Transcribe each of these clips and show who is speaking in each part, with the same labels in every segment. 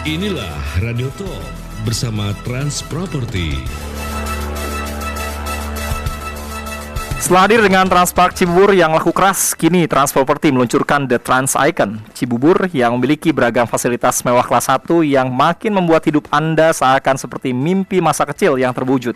Speaker 1: Inilah Radio Talk bersama Trans Property.
Speaker 2: Setelah hadir dengan Transpark Cibubur yang laku keras, kini Trans Property meluncurkan The Trans Icon Cibubur yang memiliki beragam fasilitas mewah kelas 1 yang makin membuat hidup Anda seakan seperti mimpi masa kecil yang terwujud.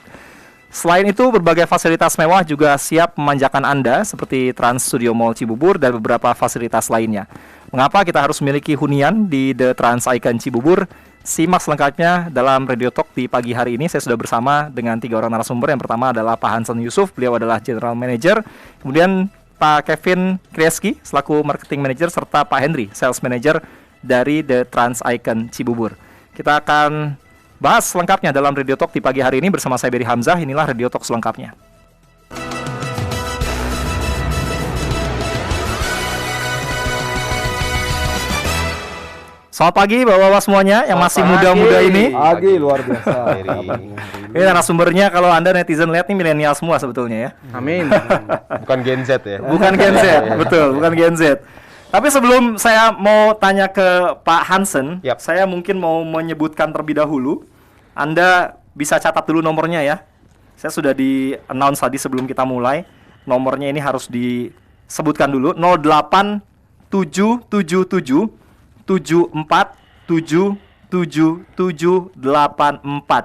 Speaker 2: Selain itu, berbagai fasilitas mewah juga siap memanjakan Anda seperti Trans Studio Mall Cibubur dan beberapa fasilitas lainnya. Mengapa kita harus memiliki hunian di The Trans Icon Cibubur? Simak selengkapnya dalam Radio Talk di pagi hari ini. Saya sudah bersama dengan 3 orang narasumber. Yang pertama adalah Pak Hansen Yusuf, beliau adalah General Manager. Kemudian Pak Kevin Krieski selaku Marketing Manager, serta Pak Henry, Sales Manager dari The Trans Icon Cibubur. Kita akan bahas selengkapnya dalam Radio Talk di pagi hari ini bersama saya Beri Hamzah. Inilah Radio Talk selengkapnya. Selamat pagi bapak-bapak semuanya yang masih muda-muda ini.
Speaker 3: Pagi luar biasa.
Speaker 2: Ini narasumbernya kalau Anda netizen lihat nih milenial semua sebetulnya ya.
Speaker 3: Amin. Bukan Gen Z ya.
Speaker 2: Bukan Gen Z, betul, bukan Gen Z. Tapi sebelum saya mau tanya ke Pak Hansen, saya mungkin mau menyebutkan terlebih dahulu. Anda bisa catat dulu nomornya ya. Saya sudah di-announce tadi sebelum kita mulai. Nomornya ini harus disebutkan dulu. 08777 74777784.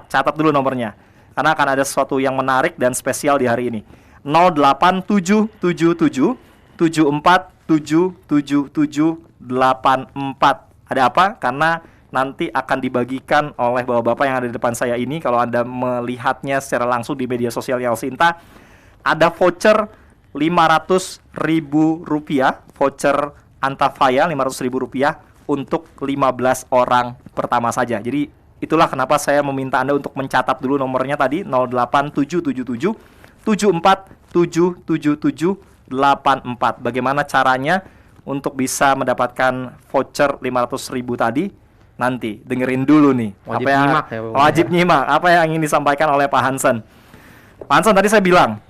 Speaker 2: Catat dulu nomornya, karena akan ada sesuatu yang menarik dan spesial di hari ini. 0877774777784. Ada apa? Karena nanti akan dibagikan oleh bapak-bapak yang ada di depan saya ini. Kalau Anda melihatnya secara langsung di media sosial Elsinta, ada voucher Rp500.000, voucher Antafaya Rp500.000 untuk 15 orang pertama saja. Jadi itulah kenapa saya meminta Anda untuk mencatat dulu nomornya tadi, 08777 74777784. Bagaimana caranya untuk bisa mendapatkan voucher 500.000 tadi? Nanti dengerin dulu nih. Wajib nyimak apa yang ingin disampaikan oleh Pak Hansen. Pak Hansen, tadi saya bilang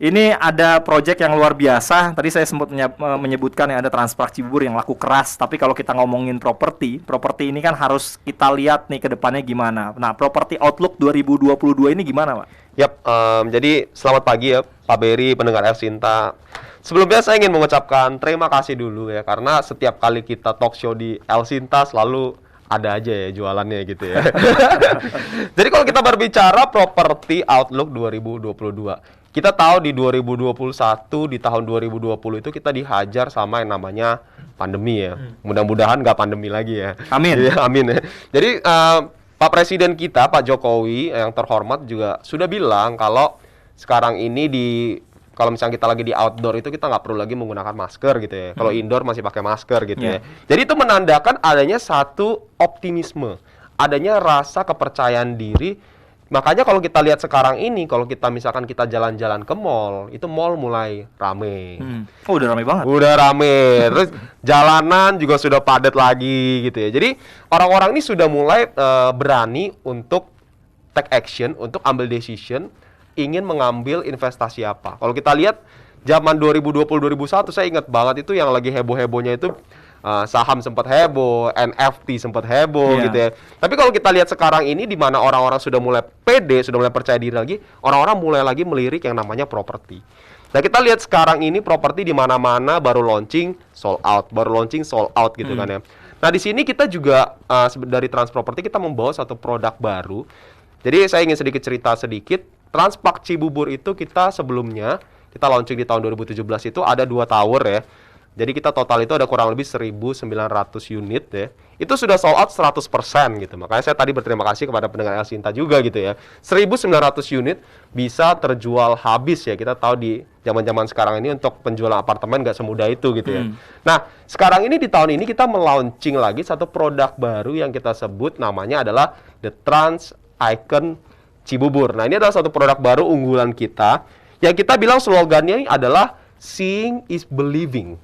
Speaker 2: ini ada proyek yang luar biasa. Tadi saya sempat menyebutkan yang ada Transpark Cibubur yang laku keras. Tapi kalau kita ngomongin properti ini kan harus kita lihat nih ke depannya gimana. Nah, properti outlook 2022 ini gimana, Pak?
Speaker 4: Jadi selamat pagi ya Pak Beri, pendengar Elsinta. Sebelumnya saya ingin mengucapkan terima kasih dulu ya, karena setiap kali kita talk show di Elsinta selalu ada aja ya jualannya gitu ya. Jadi kalau kita berbicara properti outlook 2022, kita tahu di 2021, di tahun 2020 itu kita dihajar sama yang namanya pandemi ya. Mudah-mudahan nggak pandemi lagi ya.
Speaker 2: Amin.
Speaker 4: Jadi, amin ya. Jadi Pak Presiden kita, Pak Jokowi yang terhormat juga sudah bilang kalau sekarang ini kalau misalnya kita lagi di outdoor itu kita nggak perlu lagi menggunakan masker gitu ya. Kalau indoor masih pakai masker gitu ya. Jadi itu menandakan adanya satu optimisme, adanya rasa kepercayaan diri. Makanya kalau kita lihat sekarang ini, kalau kita misalkan kita jalan-jalan ke mall, itu mall mulai rame.
Speaker 2: Oh, udah rame banget.
Speaker 4: Udah rame. Terus jalanan juga sudah padat lagi gitu ya. Jadi orang-orang ini sudah mulai berani untuk take action, untuk ambil decision, ingin mengambil investasi apa. Kalau kita lihat zaman 2020-2021, saya ingat banget itu yang lagi heboh-hebohnya itu saham sempat heboh, NFT sempat heboh gitu ya. Tapi kalau kita lihat sekarang ini di mana orang-orang sudah mulai pede, sudah mulai percaya diri lagi, orang-orang mulai lagi melirik yang namanya properti. Nah, kita lihat sekarang ini properti di mana-mana baru launching sold out gitu kan ya. Nah, di sini kita juga dari Trans Property kita membawa satu produk baru. Jadi saya ingin sedikit cerita sedikit. Transpark Cibubur itu kita sebelumnya kita launching di tahun 2017 itu ada 2 tower ya. Jadi kita total itu ada kurang lebih 1.900 unit ya. Itu sudah sold out 100% gitu. Makanya saya tadi berterima kasih kepada pendengar Elsinta juga gitu ya. 1.900 unit bisa terjual habis ya. Kita tahu di zaman-zaman sekarang ini untuk penjualan apartemen nggak semudah itu gitu ya. Nah, sekarang ini di tahun ini kita melaunching lagi satu produk baru yang kita sebut namanya adalah The Trans Icon Cibubur. Nah, ini adalah satu produk baru unggulan kita yang kita bilang slogannya adalah Seeing is Believing.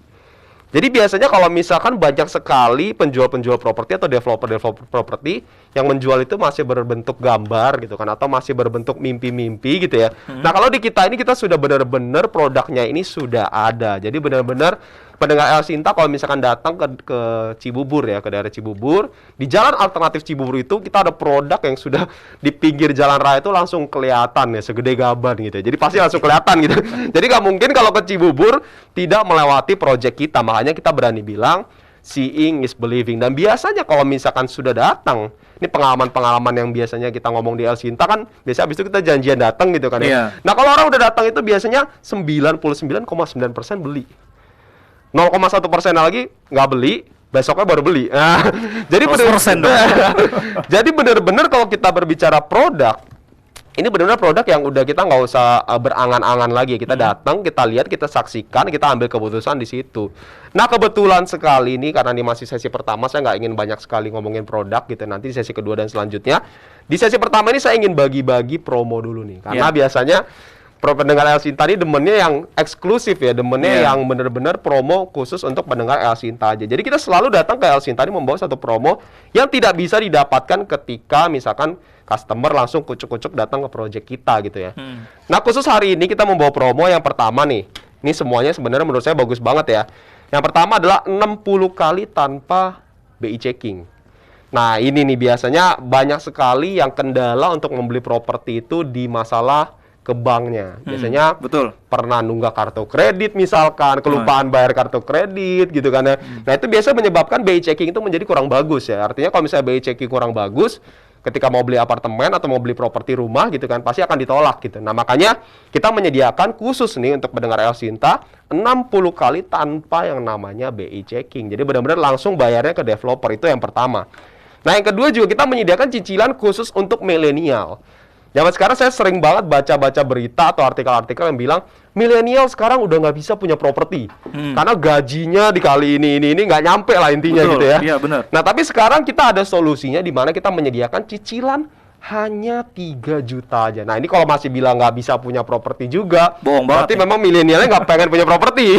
Speaker 4: Jadi biasanya kalau misalkan banyak sekali penjual-penjual properti atau developer-developer properti yang menjual itu masih berbentuk gambar gitu kan, atau masih berbentuk mimpi-mimpi gitu ya. Nah, kalau di kita ini kita sudah benar-benar produknya ini sudah ada. Jadi benar-benar pendengar El Sinta kalau misalkan datang ke Cibubur ya, ke daerah Cibubur, di jalan alternatif Cibubur itu kita ada produk yang sudah di pinggir jalan raya itu langsung kelihatan ya, segede gaban gitu. Jadi pasti langsung kelihatan gitu. Jadi nggak mungkin kalau ke Cibubur tidak melewati project kita. Makanya kita berani bilang seeing is believing. Dan biasanya kalau misalkan sudah datang, ini pengalaman-pengalaman yang biasanya kita ngomong di El Sinta kan, biasa habis itu kita janjian datang gitu kan ya.
Speaker 2: Iya.
Speaker 4: Nah kalau orang udah datang itu biasanya 99,9% beli. 0,1% lagi nggak beli, besoknya baru beli. Nah, jadi
Speaker 2: 100% dong.
Speaker 4: jadi benar-benar kalau kita berbicara produk, ini benar-benar produk yang udah kita nggak usah berangan-angan lagi. Kita datang, kita lihat, kita saksikan, kita ambil keputusan di situ. Nah kebetulan sekali ini karena ini masih sesi pertama, saya nggak ingin banyak sekali ngomongin produk gitu. Nanti di sesi kedua dan selanjutnya. Di sesi pertama ini saya ingin bagi-bagi promo dulu nih, karena biasanya pendengar El Sinta ini demennya yang eksklusif ya, demennya yang benar-benar promo khusus untuk pendengar El Sinta aja. Jadi kita selalu datang ke El Sinta ini membawa satu promo yang tidak bisa didapatkan ketika misalkan customer langsung kucuk-kucuk datang ke project kita gitu ya. Nah khusus hari ini kita membawa promo yang pertama nih. Ini semuanya sebenarnya menurut saya bagus banget ya. Yang pertama adalah 60 kali tanpa BI checking. Nah ini nih biasanya banyak sekali yang kendala untuk membeli properti itu di masalah ke banknya. Biasanya
Speaker 2: betul.
Speaker 4: Pernah nunggak kartu kredit misalkan, kelupaan bayar kartu kredit gitu kan ya. Nah itu biasa menyebabkan BI checking itu menjadi kurang bagus ya. Artinya kalau misalnya BI checking kurang bagus, ketika mau beli apartemen atau mau beli properti rumah gitu kan, pasti akan ditolak gitu. Nah makanya kita menyediakan khusus nih untuk pendengar El Sinta 60 kali tanpa yang namanya BI checking. Jadi benar-benar langsung bayarnya ke developer, itu yang pertama. Nah yang kedua juga kita menyediakan cicilan khusus untuk milenial. Zaman sekarang saya sering banget baca-baca berita atau artikel-artikel yang bilang milenial sekarang udah nggak bisa punya properti karena gajinya dikali ini nggak nyampe lah intinya.
Speaker 2: Betul,
Speaker 4: gitu ya.
Speaker 2: iya benar.
Speaker 4: Nah tapi sekarang kita ada solusinya di mana kita menyediakan cicilan hanya 3 juta aja. Nah ini kalau masih bilang nggak bisa punya properti juga,
Speaker 2: bohong
Speaker 4: berarti
Speaker 2: banget.
Speaker 4: memang milenialnya nggak pengen punya properti.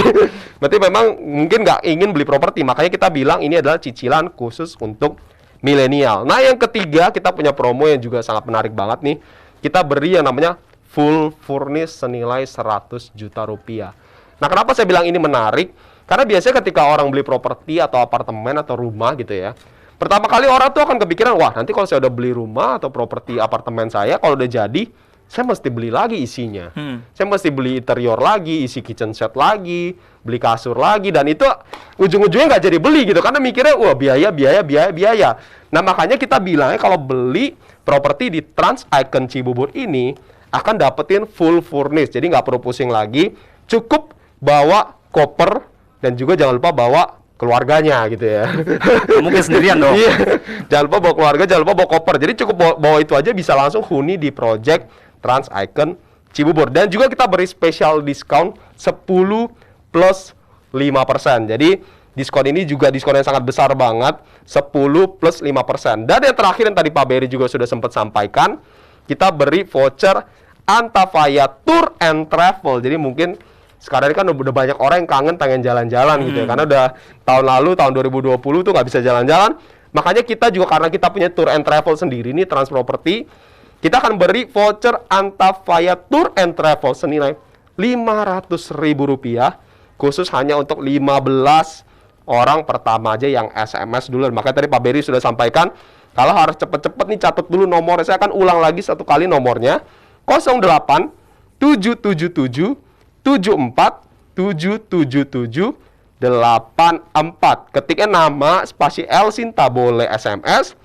Speaker 4: Berarti memang mungkin nggak ingin beli properti. Makanya kita bilang ini adalah cicilan khusus untuk milenial. Nah yang ketiga kita punya promo yang juga sangat menarik banget nih. Kita beri yang namanya full furnish senilai 100 juta rupiah. Nah kenapa saya bilang ini menarik? Karena biasanya ketika orang beli properti atau apartemen atau rumah gitu ya, pertama kali orang tuh akan kepikiran, wah nanti kalau saya udah beli rumah atau properti apartemen saya, kalau udah jadi, saya mesti beli lagi isinya. Saya mesti beli interior lagi, isi kitchen set lagi, beli kasur lagi, dan itu ujung-ujungnya nggak jadi beli gitu, karena mikirnya, wah biaya. Nah makanya kita bilangnya kalau beli properti di Trans Icon Cibubur ini akan dapetin full furnish, jadi nggak perlu pusing lagi, cukup bawa koper dan juga jangan lupa bawa keluarganya gitu ya.
Speaker 2: Mungkin sendirian dong.
Speaker 4: Iya. Jangan lupa bawa keluarga, jangan lupa bawa koper. Jadi cukup bawa itu aja bisa langsung huni di project Trans Icon Cibubur. Dan juga kita beri special discount 10 plus 5%. Jadi diskon ini juga diskon yang sangat besar banget, 10 plus 5%. Dan yang terakhir yang tadi Pak Berry juga sudah sempat sampaikan, kita beri voucher Antafaya Tour and Travel. Jadi mungkin sekarang ini kan udah banyak orang yang kangen pengen jalan-jalan gitu ya. Karena udah tahun lalu, tahun 2020 tuh nggak bisa jalan-jalan. Makanya kita juga karena kita punya Tour and Travel sendiri nih, Trans Property, kita akan beri voucher Antafaya Tour and Travel senilai Rp500.000 khusus hanya untuk 15 orang pertama aja yang SMS dulu. Makanya tadi Pak Berry sudah sampaikan, kalau harus cepet-cepet nih catat dulu nomornya. Saya akan ulang lagi satu kali nomornya. 08 777 74 777 84. Ketiknya nama spasi El Sinta, boleh SMS,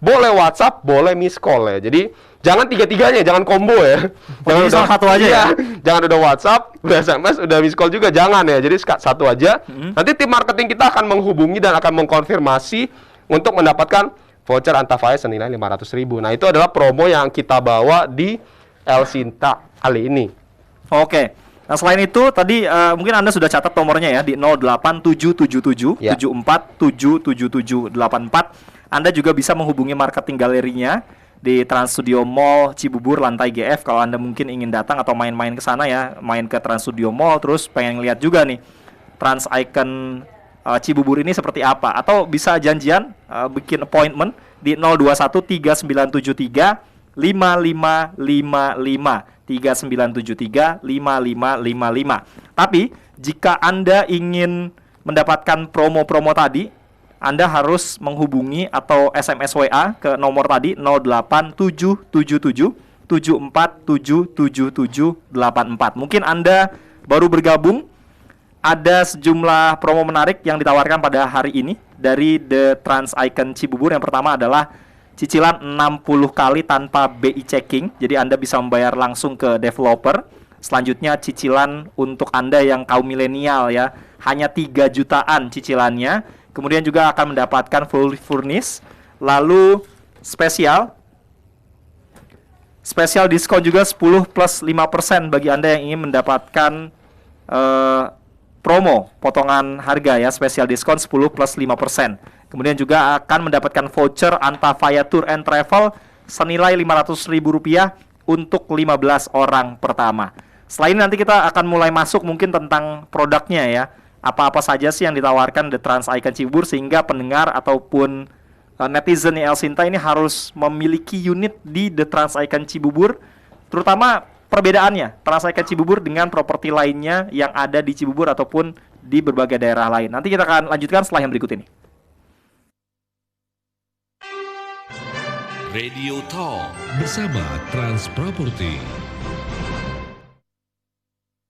Speaker 4: boleh WhatsApp, boleh miss call ya. Jadi jangan tiga-tiganya, jangan combo ya. Jangan
Speaker 2: Jadi salah satu aja ya.
Speaker 4: Jangan udah WhatsApp, udah SMS, udah miss call juga, jangan ya. Jadi satu aja. Nanti tim marketing kita akan menghubungi dan akan mengkonfirmasi untuk mendapatkan voucher Antafaya senilai Rp500.000. Nah, itu adalah promo yang kita bawa di El Sinta kali ini.
Speaker 2: Oke. Nah, selain itu tadi mungkin Anda sudah catat nomornya ya di 08777 74 77784. Anda juga bisa menghubungi marketing galerinya di Trans Studio Mall Cibubur lantai GF kalau Anda mungkin ingin datang atau main-main ke sana ya, main ke Trans Studio Mall terus pengen lihat juga nih Trans Icon Cibubur ini seperti apa, atau bisa janjian bikin appointment di 021 3973 5555 3973 5555. Tapi jika Anda ingin mendapatkan promo-promo tadi, Anda harus menghubungi atau SMS WA ke nomor tadi 087777477784. Mungkin Anda baru bergabung, ada sejumlah promo menarik yang ditawarkan pada hari ini dari The Trans Icon Cibubur. Yang pertama adalah cicilan 60 kali tanpa BI checking. Jadi Anda bisa membayar langsung ke developer. Selanjutnya cicilan untuk Anda yang kaum milenial ya, hanya 3 jutaan cicilannya. Kemudian juga akan mendapatkan full furnish. Lalu spesial diskon juga 10 plus 5% bagi Anda yang ingin mendapatkan promo potongan harga ya, spesial diskon 10 plus 5%. Kemudian juga akan mendapatkan voucher Antavaya Tour and Travel senilai Rp500.000 untuk 15 orang pertama. Setelah ini nanti kita akan mulai masuk mungkin tentang produknya ya. Apa-apa saja sih yang ditawarkan The Trans Icon Cibubur sehingga pendengar ataupun netizen El Sinta ini harus memiliki unit di The Trans Icon Cibubur, terutama perbedaannya Trans Icon Cibubur dengan properti lainnya yang ada di Cibubur ataupun di berbagai daerah lain. Nanti kita akan lanjutkan setelah yang berikut ini.
Speaker 1: Radio Talk bersama Trans Property.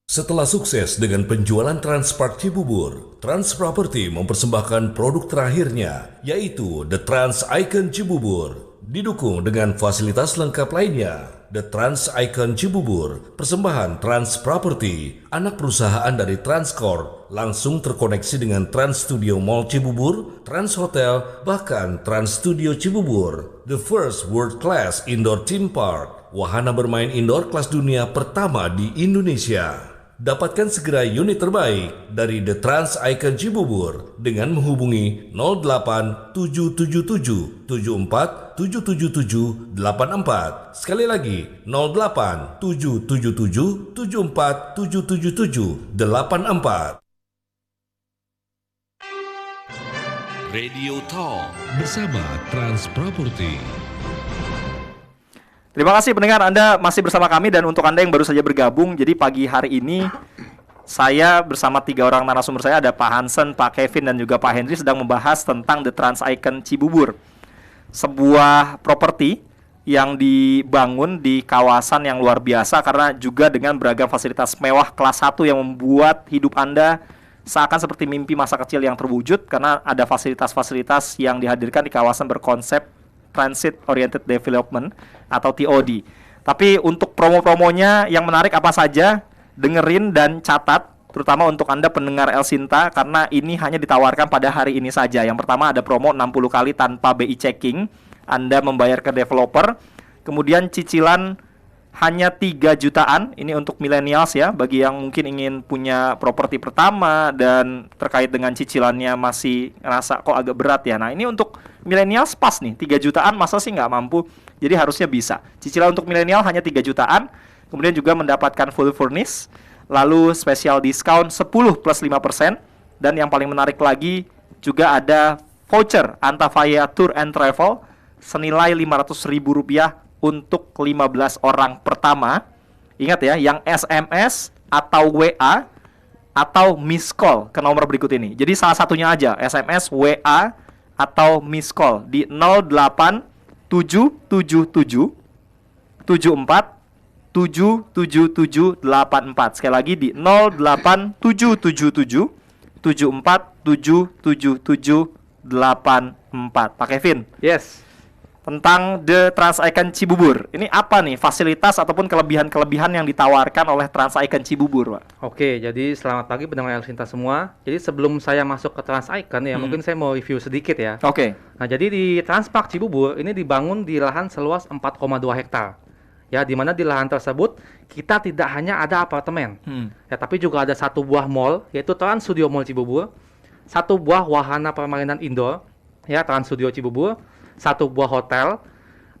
Speaker 1: Setelah sukses dengan penjualan Transpark Cibubur, Trans Property mempersembahkan produk terakhirnya, yaitu The Trans Icon Cibubur. Didukung dengan fasilitas lengkap lainnya, The Trans Icon Cibubur, persembahan Trans Property, anak perusahaan dari Transcorp, langsung terkoneksi dengan Trans Studio Mall Cibubur, Trans Hotel, bahkan Trans Studio Cibubur, the first world-class indoor theme park, wahana bermain indoor kelas dunia pertama di Indonesia. Dapatkan segera unit terbaik dari The Trans Icon Cibubur dengan menghubungi 087774777784. Sekali lagi 087774777784. Radio Talk bersama Trans Property.
Speaker 2: Terima kasih pendengar, Anda masih bersama kami. Dan untuk Anda yang baru saja bergabung, jadi pagi hari ini saya bersama 3 orang narasumber saya, ada Pak Hansen, Pak Kevin, dan juga Pak Henry, sedang membahas tentang The Trans Icon Cibubur, sebuah properti yang dibangun di kawasan yang luar biasa karena juga dengan beragam fasilitas mewah kelas 1 yang membuat hidup Anda seakan seperti mimpi masa kecil yang terwujud karena ada fasilitas-fasilitas yang dihadirkan di kawasan berkonsep Transit Oriented Development atau TOD. Tapi untuk promo-promonya yang menarik apa saja, dengerin dan catat, terutama untuk Anda pendengar El Sinta, karena ini hanya ditawarkan pada hari ini saja. Yang pertama ada promo 60 kali tanpa BI checking, Anda membayar ke developer. Kemudian cicilan hanya 3 jutaan, ini untuk millennials ya, bagi yang mungkin ingin punya properti pertama dan terkait dengan cicilannya masih ngerasa kok agak berat ya. Nah ini untuk millennials pas nih, 3 jutaan masa sih nggak mampu, jadi harusnya bisa. Cicilan untuk milenial hanya 3 jutaan, kemudian juga mendapatkan full furnish, lalu special discount 10 plus 5%, dan yang paling menarik lagi juga ada voucher Antavaya Tour and Travel senilai Rp500.000 untuk 15 orang pertama. Ingat ya, yang SMS atau WA atau miss call ke nomor berikut ini. Jadi salah satunya aja, SMS, WA atau miss call di 08777 74 77784. Sekali lagi di 08777 74 77784. Pak Kevin.
Speaker 3: Yes.
Speaker 2: Tentang The Trans Icon Cibubur. Ini apa nih fasilitas ataupun kelebihan-kelebihan yang ditawarkan oleh Trans Icon Cibubur, Pak?
Speaker 5: Oke, jadi selamat pagi pendengar El Sinta semua. Jadi sebelum saya masuk ke Trans Icon ya, mungkin saya mau review sedikit ya.
Speaker 2: Oke.
Speaker 5: Nah, jadi di Transpark Cibubur ini dibangun di lahan seluas 4,2 hektar. Ya, di mana di lahan tersebut kita tidak hanya ada apartemen, ya, tapi juga ada 1 buah mall, yaitu Trans Studio Mall Cibubur, 1 buah wahana permainan indoor, ya Trans Studio Cibubur, 1 buah hotel,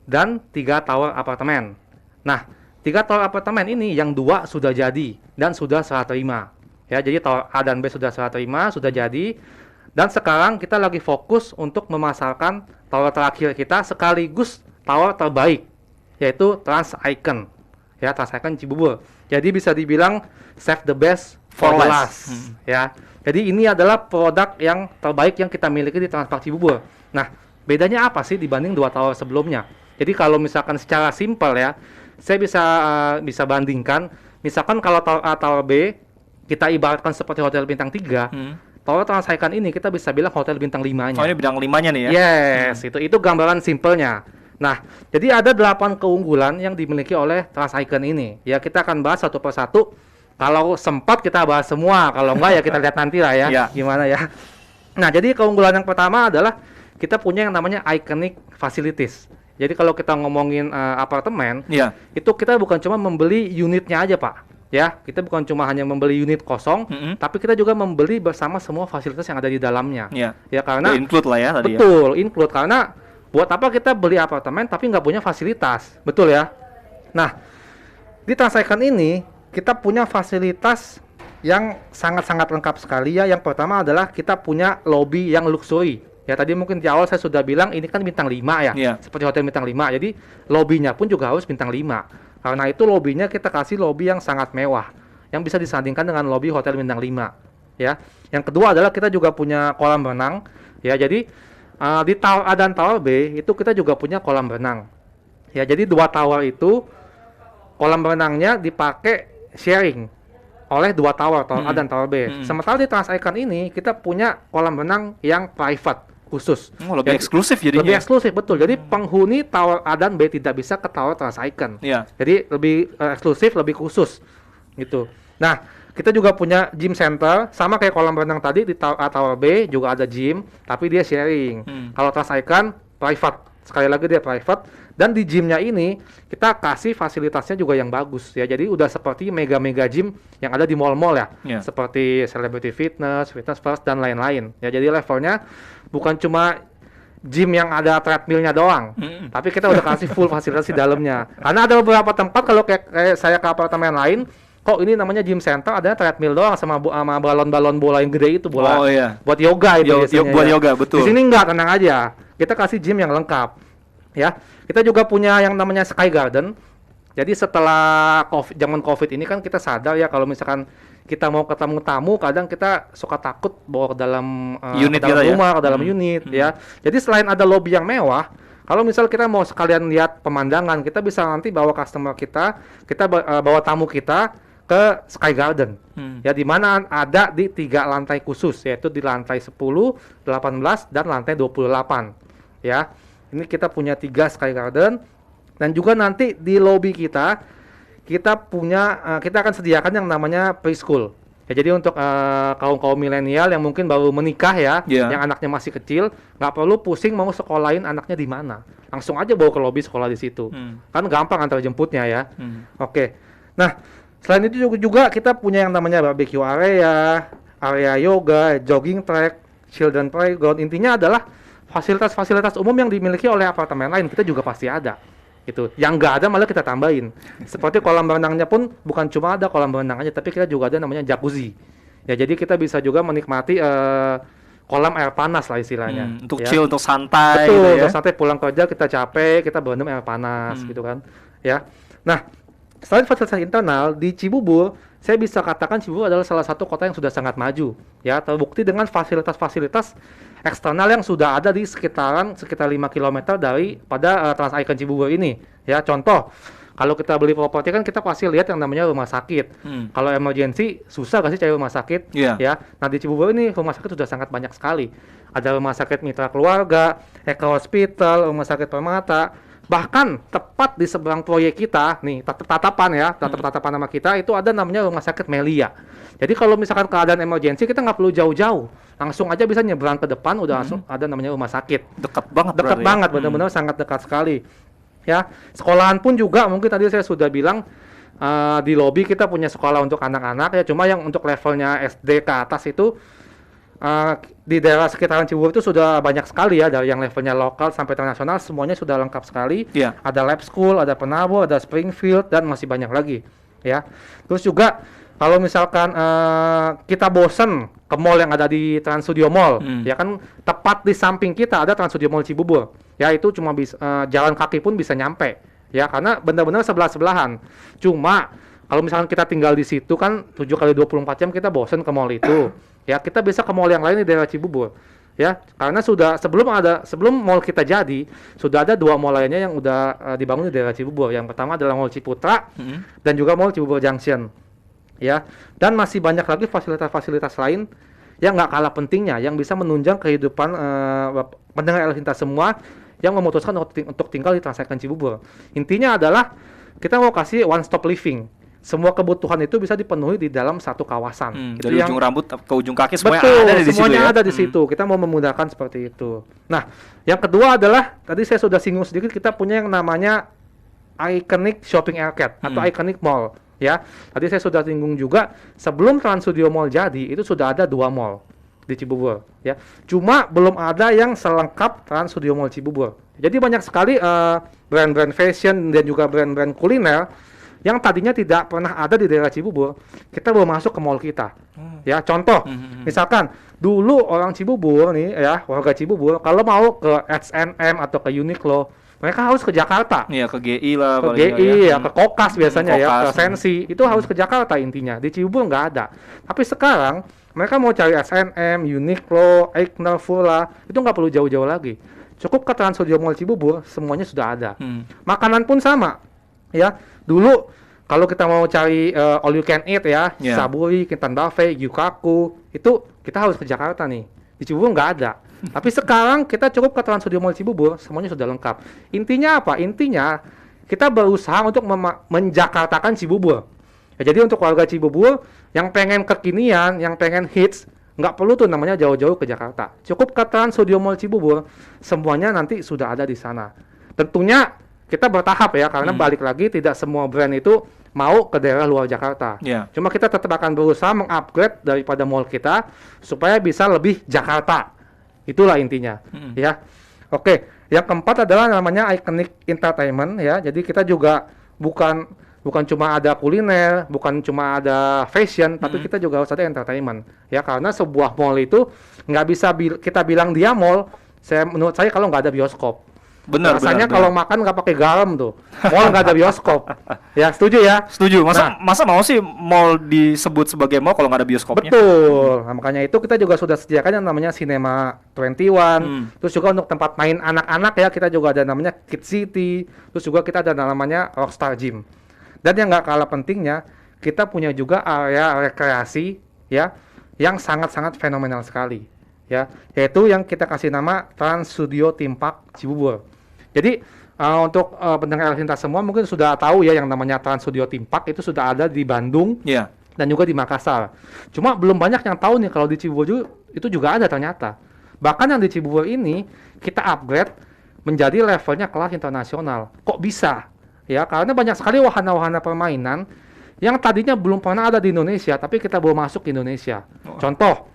Speaker 5: dan 3 tower apartemen. Nah, 3 tower apartemen ini yang 2 sudah jadi dan sudah serah terima. Ya, jadi tower A dan B sudah serah terima, sudah jadi. Dan sekarang kita lagi fokus untuk memasarkan tower terakhir kita sekaligus tower terbaik, yaitu Trans Icon. ya Trans Icon Cibubur. Jadi bisa dibilang save the best
Speaker 2: For
Speaker 5: for the
Speaker 2: last.
Speaker 5: last, ya. Jadi ini adalah produk yang terbaik yang kita miliki di Transpark Cibubur. Nah, bedanya apa sih dibanding 2 tower sebelumnya? Jadi kalau misalkan secara simpel ya, saya bisa bandingkan, misalkan kalau tower A, tower B, kita ibaratkan seperti hotel bintang 3, tower Trans Icon ini kita bisa bilang hotel bintang 5-nya.
Speaker 2: Oh, ini bidang 5-nya nih ya.
Speaker 5: Yes, itu gambaran simpelnya. Nah, jadi ada 8 keunggulan yang dimiliki oleh Trans Icon ini. Ya, kita akan bahas satu persatu. Kalau sempat kita bahas semua, kalau enggak ya kita lihat nanti lah ya,
Speaker 2: Ya.
Speaker 5: gimana ya. Nah, jadi keunggulan yang pertama adalah kita punya yang namanya iconic facilities. Jadi kalau kita ngomongin apartemen,
Speaker 2: Iya.
Speaker 5: itu kita bukan cuma membeli unitnya aja, Pak. Ya, kita bukan cuma hanya membeli unit kosong, tapi kita juga membeli bersama semua fasilitas yang ada di dalamnya.
Speaker 2: Iya.
Speaker 5: Ya, karena
Speaker 2: Udah include lah ya tadi ya.
Speaker 5: betul, include, karena buat apa kita beli apartemen tapi nggak punya fasilitas, betul ya? Nah, di Trans Icon ini kita punya fasilitas yang sangat-sangat lengkap sekali ya. Yang pertama adalah kita punya lobby yang luxury. Ya, tadi mungkin di awal saya sudah bilang ini kan bintang 5 ya,
Speaker 2: Iya.
Speaker 5: seperti hotel bintang 5. Jadi lobbynya pun juga harus bintang 5. Karena itu lobbynya kita kasih lobby yang sangat mewah, yang bisa disandingkan dengan lobby hotel bintang 5. Ya. Yang kedua adalah kita juga punya kolam renang. Ya, jadi di tower A dan tower B itu kita juga punya kolam renang. Ya, jadi 2 tower itu kolam renangnya dipakai sharing oleh 2 tower, tower A dan tower B. Sementara di Trans Icon ini kita punya kolam renang yang private khusus.
Speaker 2: Lebih eksklusif jadinya.
Speaker 5: Lebih eksklusif, betul. Jadi penghuni tower A dan B tidak bisa ke tower Trans Icon.
Speaker 2: Iya.
Speaker 5: Jadi lebih eksklusif, lebih khusus gitu. Nah, kita juga punya gym center, sama kayak kolam renang tadi di tower A, tower B juga ada gym, tapi dia sharing. Kalau Trans Icon private, sekali lagi dia private. Dan di gymnya ini kita kasih fasilitasnya juga yang bagus ya. Jadi udah seperti mega gym yang ada di mall-mall ya.
Speaker 2: Iya.
Speaker 5: Seperti Celebrity Fitness, Fitness First dan lain-lain. Ya, jadi levelnya bukan cuma gym yang ada treadmillnya doang, tapi kita udah kasih full fasilitas di dalamnya. Karena ada beberapa tempat kalau kayak saya ke apartemen lain, kok ini namanya gym center, ada treadmill doang sama balon-balon bola yang gede itu, bola
Speaker 2: Oh, iya.
Speaker 5: buat yoga itu biasanya
Speaker 2: buat
Speaker 5: ya.
Speaker 2: yoga, betul.
Speaker 5: Di sini enggak, tenang aja. Kita kasih gym yang lengkap. Ya. Kita juga punya yang namanya Sky Garden. Jadi setelah zaman Covid ini kan kita sadar ya kalau misalkan kita mau ketemu tamu, kadang kita suka takut bawa ke dalam
Speaker 2: Unit
Speaker 5: ke dalam
Speaker 2: kita ya?
Speaker 5: rumah, ke dalam unit ya. Jadi selain ada lobby yang mewah, kalau misal kita mau sekalian lihat pemandangan, kita bisa nanti bawa customer kita bawa tamu kita ke Sky Garden. Ya, di mana ada di 3 lantai khusus, yaitu di lantai 10, 18 dan lantai 28. Ya. Ini kita punya 3 Sky Garden, dan juga nanti di lobby kita punya kita akan sediakan yang namanya preschool. Ya, jadi untuk kaum milenial yang mungkin baru menikah ya,
Speaker 2: Yeah.
Speaker 5: yang anaknya masih kecil, nggak perlu pusing mau sekolahin anaknya di mana. Langsung aja bawa ke lobby sekolah di situ. Kan gampang antar jemputnya ya. Oke. Nah, selain itu juga kita punya yang namanya barbecue area yoga, jogging track, children playground. Intinya adalah fasilitas-fasilitas umum yang dimiliki oleh apartemen lain kita juga pasti ada. Gitu. Yang nggak ada malah kita tambahin. Seperti kolam renangnya pun bukan cuma ada kolam renang aja, tapi kita juga ada namanya jacuzzi. Ya, jadi kita bisa juga menikmati kolam air panas lah istilahnya.
Speaker 2: Untuk
Speaker 5: ya.
Speaker 2: chill, untuk santai
Speaker 5: Betul,
Speaker 2: gitu ya.
Speaker 5: untuk santai pulang kerja kita capek, kita berendam air panas gitu kan. Ya. Nah, selain fasilitas internal di Cibubur, saya bisa katakan Cibubur adalah salah satu kota yang sudah sangat maju. Ya, terbukti dengan fasilitas-fasilitas eksternal yang sudah ada di sekitar 5 km dari pada Trans Icon Cibubur ini. Ya, contoh, kalau kita beli properti kan kita pasti lihat yang namanya rumah sakit. Kalau emergency susah gak sih cari rumah sakit?
Speaker 2: Iya.
Speaker 5: Ya. Nah, di Cibubur ini rumah sakit sudah sangat banyak sekali. Ada rumah sakit Mitra Keluarga, Eka Hospital, rumah sakit Permata. Bahkan tepat di seberang proyek kita, nih tatapan nama kita itu ada namanya rumah sakit Melia. Jadi kalau misalkan keadaan emergency kita nggak perlu jauh-jauh, langsung aja bisa nyebrang ke depan udah langsung ada namanya rumah sakit.
Speaker 2: Dekat banget
Speaker 5: Dekat
Speaker 2: berarti ya.
Speaker 5: banget, benar-benar sangat dekat sekali. Ya, sekolahan pun juga mungkin tadi saya sudah bilang di lobi kita punya sekolah untuk anak-anak ya, cuma yang untuk levelnya SD ke atas itu di daerah sekitaran Cibubur itu sudah banyak sekali ya, dari yang levelnya lokal sampai internasional semuanya sudah lengkap sekali.
Speaker 2: Iya.
Speaker 5: Ada lab school, ada penabur, ada Springfield dan masih banyak lagi ya. Terus juga kalau misalkan kita bosen ke mall yang ada di Trans Studio Mall, ya kan tepat di samping kita ada Trans Studio Mall Cibubur. Ya, itu cuma bisa jalan kaki pun bisa nyampe Ya, karena benar-benar sebelah-sebelahan. Cuma kalau misalkan kita tinggal di situ kan 7 kali 24 jam kita bosen ke mall itu. Ya, kita bisa ke mall yang lain di daerah Cibubur. Ya, karena sebelum mall kita jadi, sudah ada 2 mall lainnya yang udah dibangun di daerah Cibubur. Yang pertama adalah Mall Ciputra dan juga Mall Cibubur Junction. Ya, dan masih banyak lagi fasilitas-fasilitas lain yang nggak kalah pentingnya, yang bisa menunjang kehidupan pendengar El Hinta semua yang memutuskan untuk tinggal di Trans Icon Cibubur. Intinya adalah kita mau kasih one stop living. Semua kebutuhan itu bisa dipenuhi di dalam satu kawasan.
Speaker 2: Dari ujung rambut ke ujung kaki semuanya
Speaker 5: betul,
Speaker 2: ada di situ
Speaker 5: semuanya
Speaker 2: ya.
Speaker 5: ada di situ. Kita mau memudahkan seperti itu. Nah, yang kedua adalah tadi saya sudah singgung sedikit, kita punya yang namanya Iconic Shopping Arcade atau Iconic Mall. Ya, tadi saya sudah singgung juga sebelum Trans Studio Mall jadi itu sudah ada 2 mall di Cibubur. Ya, cuma belum ada yang selengkap Trans Studio Mall Cibubur. Jadi banyak sekali brand-brand fashion dan juga brand-brand kuliner yang tadinya tidak pernah ada di daerah Cibubur, kita baru masuk ke mall kita. Ya, contoh, misalkan dulu orang Cibubur nih ya, warga Cibubur kalau mau ke H&M atau ke Uniqlo, mereka harus ke Jakarta.
Speaker 2: Iya, ke GI lah
Speaker 5: Ke
Speaker 2: paling
Speaker 5: GI
Speaker 2: nggak
Speaker 5: ya, ke Kokas biasanya ya,
Speaker 2: Kokas.
Speaker 5: ke Sensi, itu harus ke Jakarta intinya. Di Cibubur nggak ada. Tapi sekarang mereka mau cari H&M, Uniqlo, Eigner, Furla, itu nggak perlu jauh-jauh lagi. Cukup ke Trans Studio Mall Cibubur, semuanya sudah ada. Makanan pun sama. Ya, dulu kalau kita mau cari all you can eat ya, Saburi, Kintan Buffet, Yukaku, itu kita harus ke Jakarta nih. Di Cibubur nggak ada. Tapi sekarang kita cukup ke Trans Studio Mall Cibubur, semuanya sudah lengkap. Intinya apa? Intinya kita berusaha untuk menjakartakan Cibubur. Ya, jadi untuk warga Cibubur yang pengen kekinian, yang pengen hits, nggak perlu tuh namanya jauh-jauh ke Jakarta. Cukup ke Trans Studio Mall Cibubur, semuanya nanti sudah ada di sana. Tentunya kita bertahap ya, karena balik lagi tidak semua brand itu mau ke daerah luar Jakarta. Cuma kita tetap akan berusaha mengupgrade daripada mall kita supaya bisa lebih Jakarta. Itulah intinya. Ya. Oke, yang keempat adalah namanya Iconic Entertainment ya. Jadi kita juga bukan cuma ada kuliner, bukan cuma ada fashion, tapi kita juga harus ada entertainment. Ya, karena sebuah mall itu nggak bisa kita bilang dia mall. Menurut saya kalau nggak ada bioskop.
Speaker 2: Benar.
Speaker 5: Rasanya kalau makan nggak pakai garam tuh. Mall nggak ada bioskop. Ya, setuju ya?
Speaker 2: Setuju. Masa mau sih mall disebut sebagai mall kalau nggak ada bioskopnya?
Speaker 5: Betul. Nah, makanya itu kita juga sudah sediakan yang namanya Cinema 21. Terus juga untuk tempat main anak-anak ya, kita juga ada namanya Kid City. Terus juga kita ada namanya Rockstar Gym. Dan yang nggak kalah pentingnya, kita punya juga area rekreasi ya yang sangat-sangat fenomenal sekali. Ya, yaitu yang kita kasih nama Trans Studio Theme Park Cibubur. Jadi untuk pendengar El Hinta semua mungkin sudah tahu ya yang namanya Trans Studio Theme Park itu sudah ada di Bandung dan juga di Makassar. Cuma belum banyak yang tahu nih kalau di Cibubur itu juga ada ternyata. Bahkan yang di Cibubur ini kita upgrade menjadi levelnya kelas internasional. Kok bisa? Ya, karena banyak sekali wahana-wahana permainan yang tadinya belum pernah ada di Indonesia, tapi kita bawa masuk ke Indonesia. Contoh,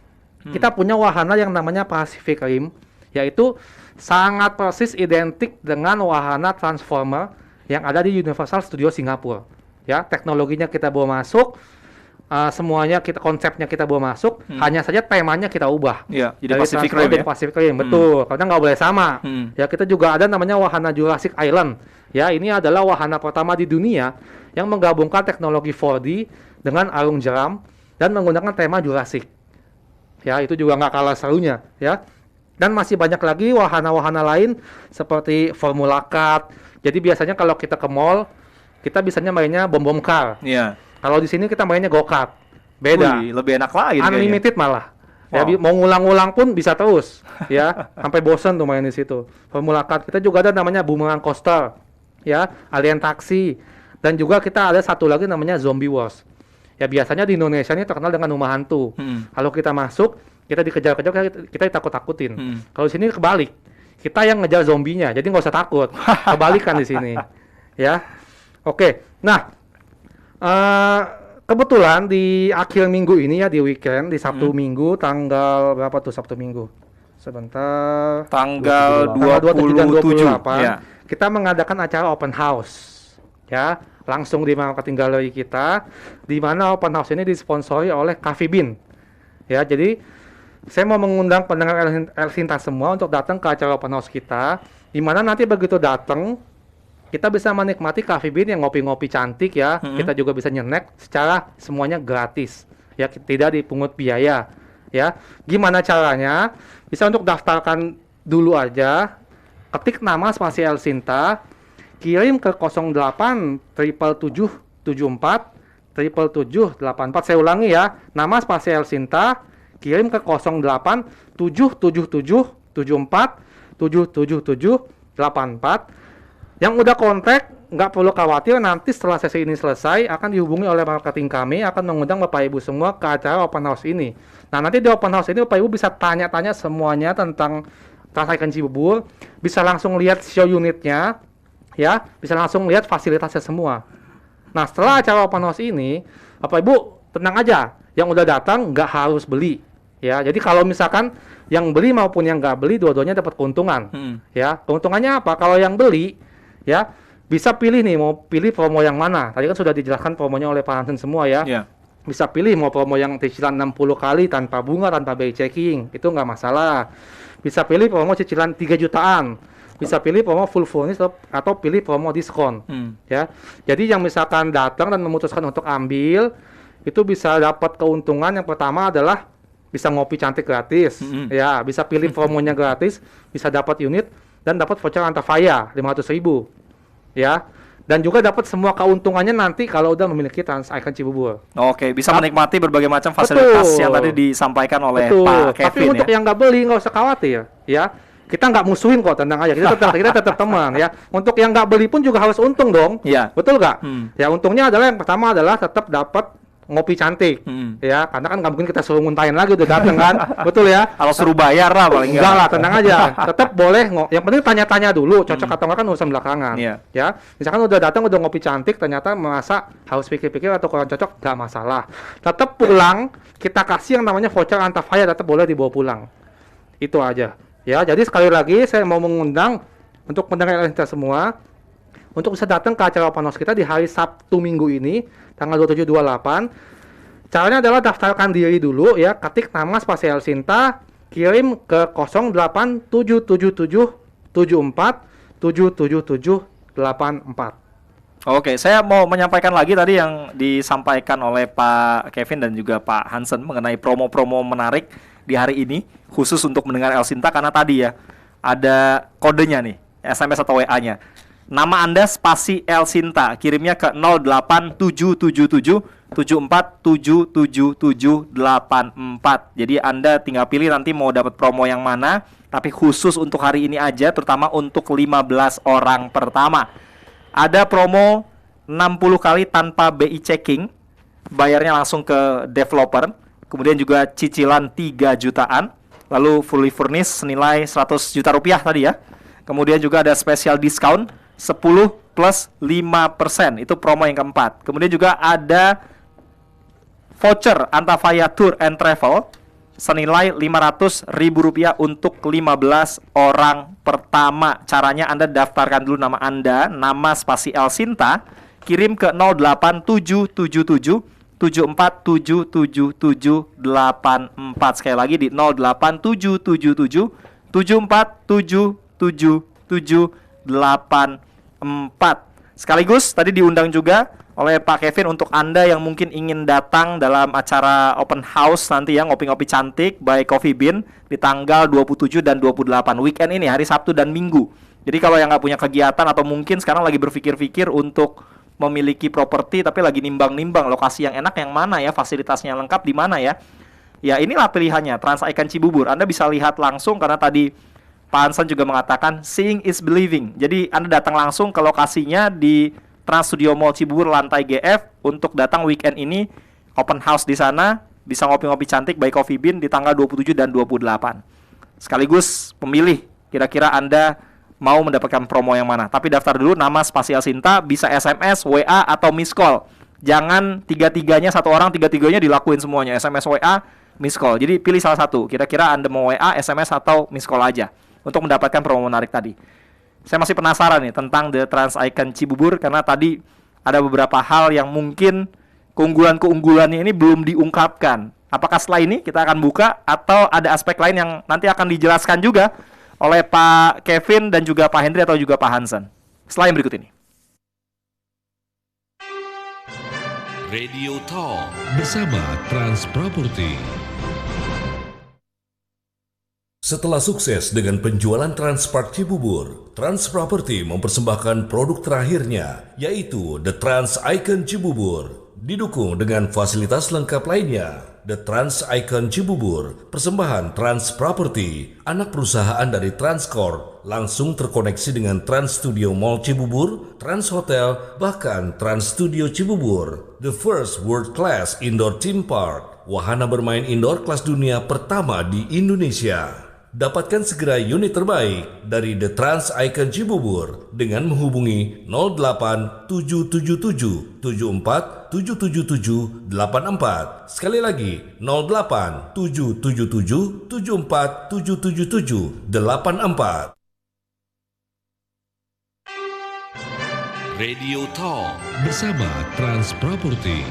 Speaker 5: kita punya wahana yang namanya Pacific Rim, yaitu sangat persis identik dengan wahana Transformer yang ada di Universal Studio Singapura. Ya, teknologinya kita bawa masuk, semuanya konsepnya kita bawa masuk, hanya saja temanya kita ubah.
Speaker 2: Iya, jadi
Speaker 5: dari
Speaker 2: Pacific
Speaker 5: Transformer
Speaker 2: Rim
Speaker 5: jadi Pacific Rim, betul. Karena nggak boleh sama. Ya, kita juga ada namanya wahana Jurassic Island. Ya, ini adalah wahana pertama di dunia yang menggabungkan teknologi 4D dengan arung jeram dan menggunakan tema Jurassic. Ya, itu juga nggak kalah serunya. Ya. Dan masih banyak lagi wahana-wahana lain seperti Formula Kart. Jadi biasanya kalau kita ke mall, kita bisanya mainnya bom-bom car.
Speaker 2: Iya.
Speaker 5: Kalau di sini kita mainnya go-kart. Beda.
Speaker 2: Wih, lebih enak lagi
Speaker 5: Unlimited malah. Ya,
Speaker 2: Wow.
Speaker 5: mau ngulang-ngulang pun bisa terus. Ya, sampai bosan tuh main di situ. Formula Kart. Kita juga ada namanya Boomerang Coaster. Ya, Alien Taxi. Dan juga kita ada satu lagi namanya Zombie Wars. Ya, biasanya di Indonesia ini terkenal dengan rumah hantu. Kalau kita masuk, kita dikejar-kejar, kita ditakut-takutin. Kalau di sini kebalik, kita yang ngejar zombinya, jadi nggak usah takut. Kebalikan di sini, ya. Oke, nah kebetulan di akhir minggu ini ya, di weekend, di Sabtu Minggu, tanggal berapa tuh Sabtu Minggu? Sebentar.
Speaker 2: Tanggal
Speaker 5: 27 dan
Speaker 2: 27.
Speaker 5: 28,
Speaker 2: Ya.
Speaker 5: kita mengadakan acara open house, ya. Langsung di marketing gallery kita, di mana open house ini disponsori oleh Coffee Bean. Ya, jadi saya mau mengundang pendengar El Hinta semua untuk datang ke acara open house kita, di mana nanti begitu datang, kita bisa menikmati Coffee Bean yang ngopi-ngopi cantik ya. Kita juga bisa nyenek secara semuanya gratis. Ya, tidak dipungut biaya. Ya, gimana caranya? Bisa untuk daftarkan dulu aja. Ketik nama spasi El Sinta, kirim ke 08 77774 77784. Saya ulangi ya, nama spasi El Sinta, kirim ke 08 77774 77784. Yang udah kontak, nggak perlu khawatir, nanti setelah sesi ini selesai, akan dihubungi oleh marketing kami, akan mengundang Bapak Ibu semua ke acara open house ini. Nah, nanti di open house ini Bapak Ibu bisa tanya-tanya semuanya tentang Trans Icon Cibubur, bisa langsung lihat show unitnya, ya, bisa langsung lihat fasilitasnya semua. Nah, setelah acara open house ini, Bapak Ibu tenang aja, yang udah datang nggak harus beli. Ya, jadi kalau misalkan yang beli maupun yang nggak beli, dua-duanya dapat keuntungan. Ya, keuntungannya apa? Kalau yang beli, ya, bisa pilih nih mau pilih promo yang mana. Tadi kan sudah dijelaskan promonya oleh Pak Hansen semua ya. Bisa pilih mau promo yang cicilan 60 kali tanpa bunga, tanpa BI checking, itu nggak masalah. Bisa pilih promo cicilan 3 jutaan. Bisa pilih promo full furnish atau pilih promo diskon. Ya. Jadi yang misalkan datang dan memutuskan untuk ambil, itu bisa dapat keuntungan. Yang pertama adalah bisa ngopi cantik gratis. Ya, bisa pilih promonya gratis, bisa dapat unit dan dapat voucher Antafaya 500.000. Ya. Dan juga dapat semua keuntungannya nanti kalau udah memiliki Trans Icon Cibubur.
Speaker 2: Oke, bisa menikmati berbagai macam fasilitas yang tadi disampaikan oleh Pak Kevin.
Speaker 5: Tapi untuk yang nggak beli nggak usah khawatir, ya. Kita nggak musuhin kok, tenang aja. Kita tetap teman, ya. Untuk yang nggak beli pun juga harus untung dong.
Speaker 2: Iya.
Speaker 5: Betul nggak? Ya, untungnya adalah yang pertama adalah tetap dapat ngopi cantik, ya, karena kan nggak mungkin kita suruh nguntain lagi udah dateng kan, betul ya?
Speaker 2: Kalau suruh bayar lah paling
Speaker 5: enggak lah, tenang aja, tetap boleh yang penting tanya-tanya dulu, cocok atau enggak kan urusan belakangan, ya. Misalkan udah datang udah ngopi cantik, ternyata merasa harus pikir-pikir atau kurang cocok, nggak masalah. Tetap pulang, kita kasih yang namanya voucher Antafaya, tetap boleh dibawa pulang, itu aja, ya. Jadi sekali lagi saya mau mengundang untuk pendengar kita semua, untuk bisa datang ke acara open house kita di hari Sabtu Minggu ini, tanggal 27-28. Caranya adalah daftarkan diri dulu ya, ketik nama spasi El Sinta, kirim ke 08 77774 77784.
Speaker 2: Oke, saya mau menyampaikan lagi tadi yang disampaikan oleh Pak Kevin dan juga Pak Hansen mengenai promo-promo menarik di hari ini, khusus untuk mendengar El Sinta, karena tadi ya, ada kodenya nih, SMS atau WA-nya. Nama Anda spasi El Sinta, kirimnya ke 087774777784. Jadi Anda tinggal pilih nanti mau dapat promo yang mana, tapi khusus untuk hari ini aja, terutama untuk 15 orang pertama. Ada promo 60 kali tanpa BI checking, bayarnya langsung ke developer, kemudian juga cicilan 3 jutaan, lalu fully furnished senilai 100 juta rupiah tadi ya. Kemudian juga ada special discount 10 plus 5%, itu promo yang keempat. Kemudian juga ada voucher Antafaya Tour and Travel senilai Rp500.000 untuk 15 orang pertama. Caranya Anda daftarkan dulu nama Anda, nama spasi El Sinta, kirim ke 087777 74777784. Sekali lagi di 087777 74777784. Sekaligus tadi diundang juga oleh Pak Kevin untuk Anda yang mungkin ingin datang dalam acara open house nanti ya, ngopi-ngopi cantik by Coffee Bean di tanggal 27 dan 28 weekend ini, hari Sabtu dan Minggu. Jadi kalau yang nggak punya kegiatan atau mungkin sekarang lagi berpikir-pikir untuk memiliki properti tapi lagi nimbang-nimbang lokasi yang enak yang mana ya, fasilitasnya lengkap di mana ya. Ya inilah pilihannya, Trans Icon Cibubur. Anda bisa lihat langsung karena tadi Pak Hansen juga mengatakan seeing is believing. Jadi Anda datang langsung ke lokasinya di Trans Studio Mall Cibubur lantai GF untuk datang weekend ini, open house di sana, bisa ngopi-ngopi cantik by Coffee Bean di tanggal 27 dan 28. Sekaligus pemilih kira-kira Anda mau mendapatkan promo yang mana. Tapi daftar dulu nama spasi El Sinta, bisa SMS, WA atau miss call. Jangan tiga-tiganya satu orang, tiga-tiganya dilakuin semuanya, SMS, WA, miss call. Jadi pilih salah satu. Kira-kira Anda mau WA, SMS atau miss call aja untuk mendapatkan promo menarik tadi. Saya masih penasaran nih tentang The Trans Icon Cibubur karena tadi ada beberapa hal yang mungkin keunggulan-keunggulannya ini belum diungkapkan. Apakah setelah ini kita akan buka atau ada aspek lain yang nanti akan dijelaskan juga oleh Pak Kevin dan juga Pak Hendry atau juga Pak Hansen setelah yang berikut ini.
Speaker 1: Radio Talk bersama Trans Property. Setelah sukses dengan penjualan Transpark Cibubur, Trans Property mempersembahkan produk terakhirnya, yaitu The Trans Icon Cibubur. Didukung dengan fasilitas lengkap lainnya, The Trans Icon Cibubur, persembahan Trans Property, anak perusahaan dari Transcorp, langsung terkoneksi dengan Trans Studio Mall Cibubur, Trans Hotel, bahkan Trans Studio Cibubur. The first world-class indoor theme park, wahana bermain indoor kelas dunia pertama di Indonesia. Dapatkan segera unit terbaik dari The Trans Icon Cibubur dengan menghubungi 08 777 74 777 84. Sekali lagi 08 777 74 777 84. Radio Talk bersama Trans Property.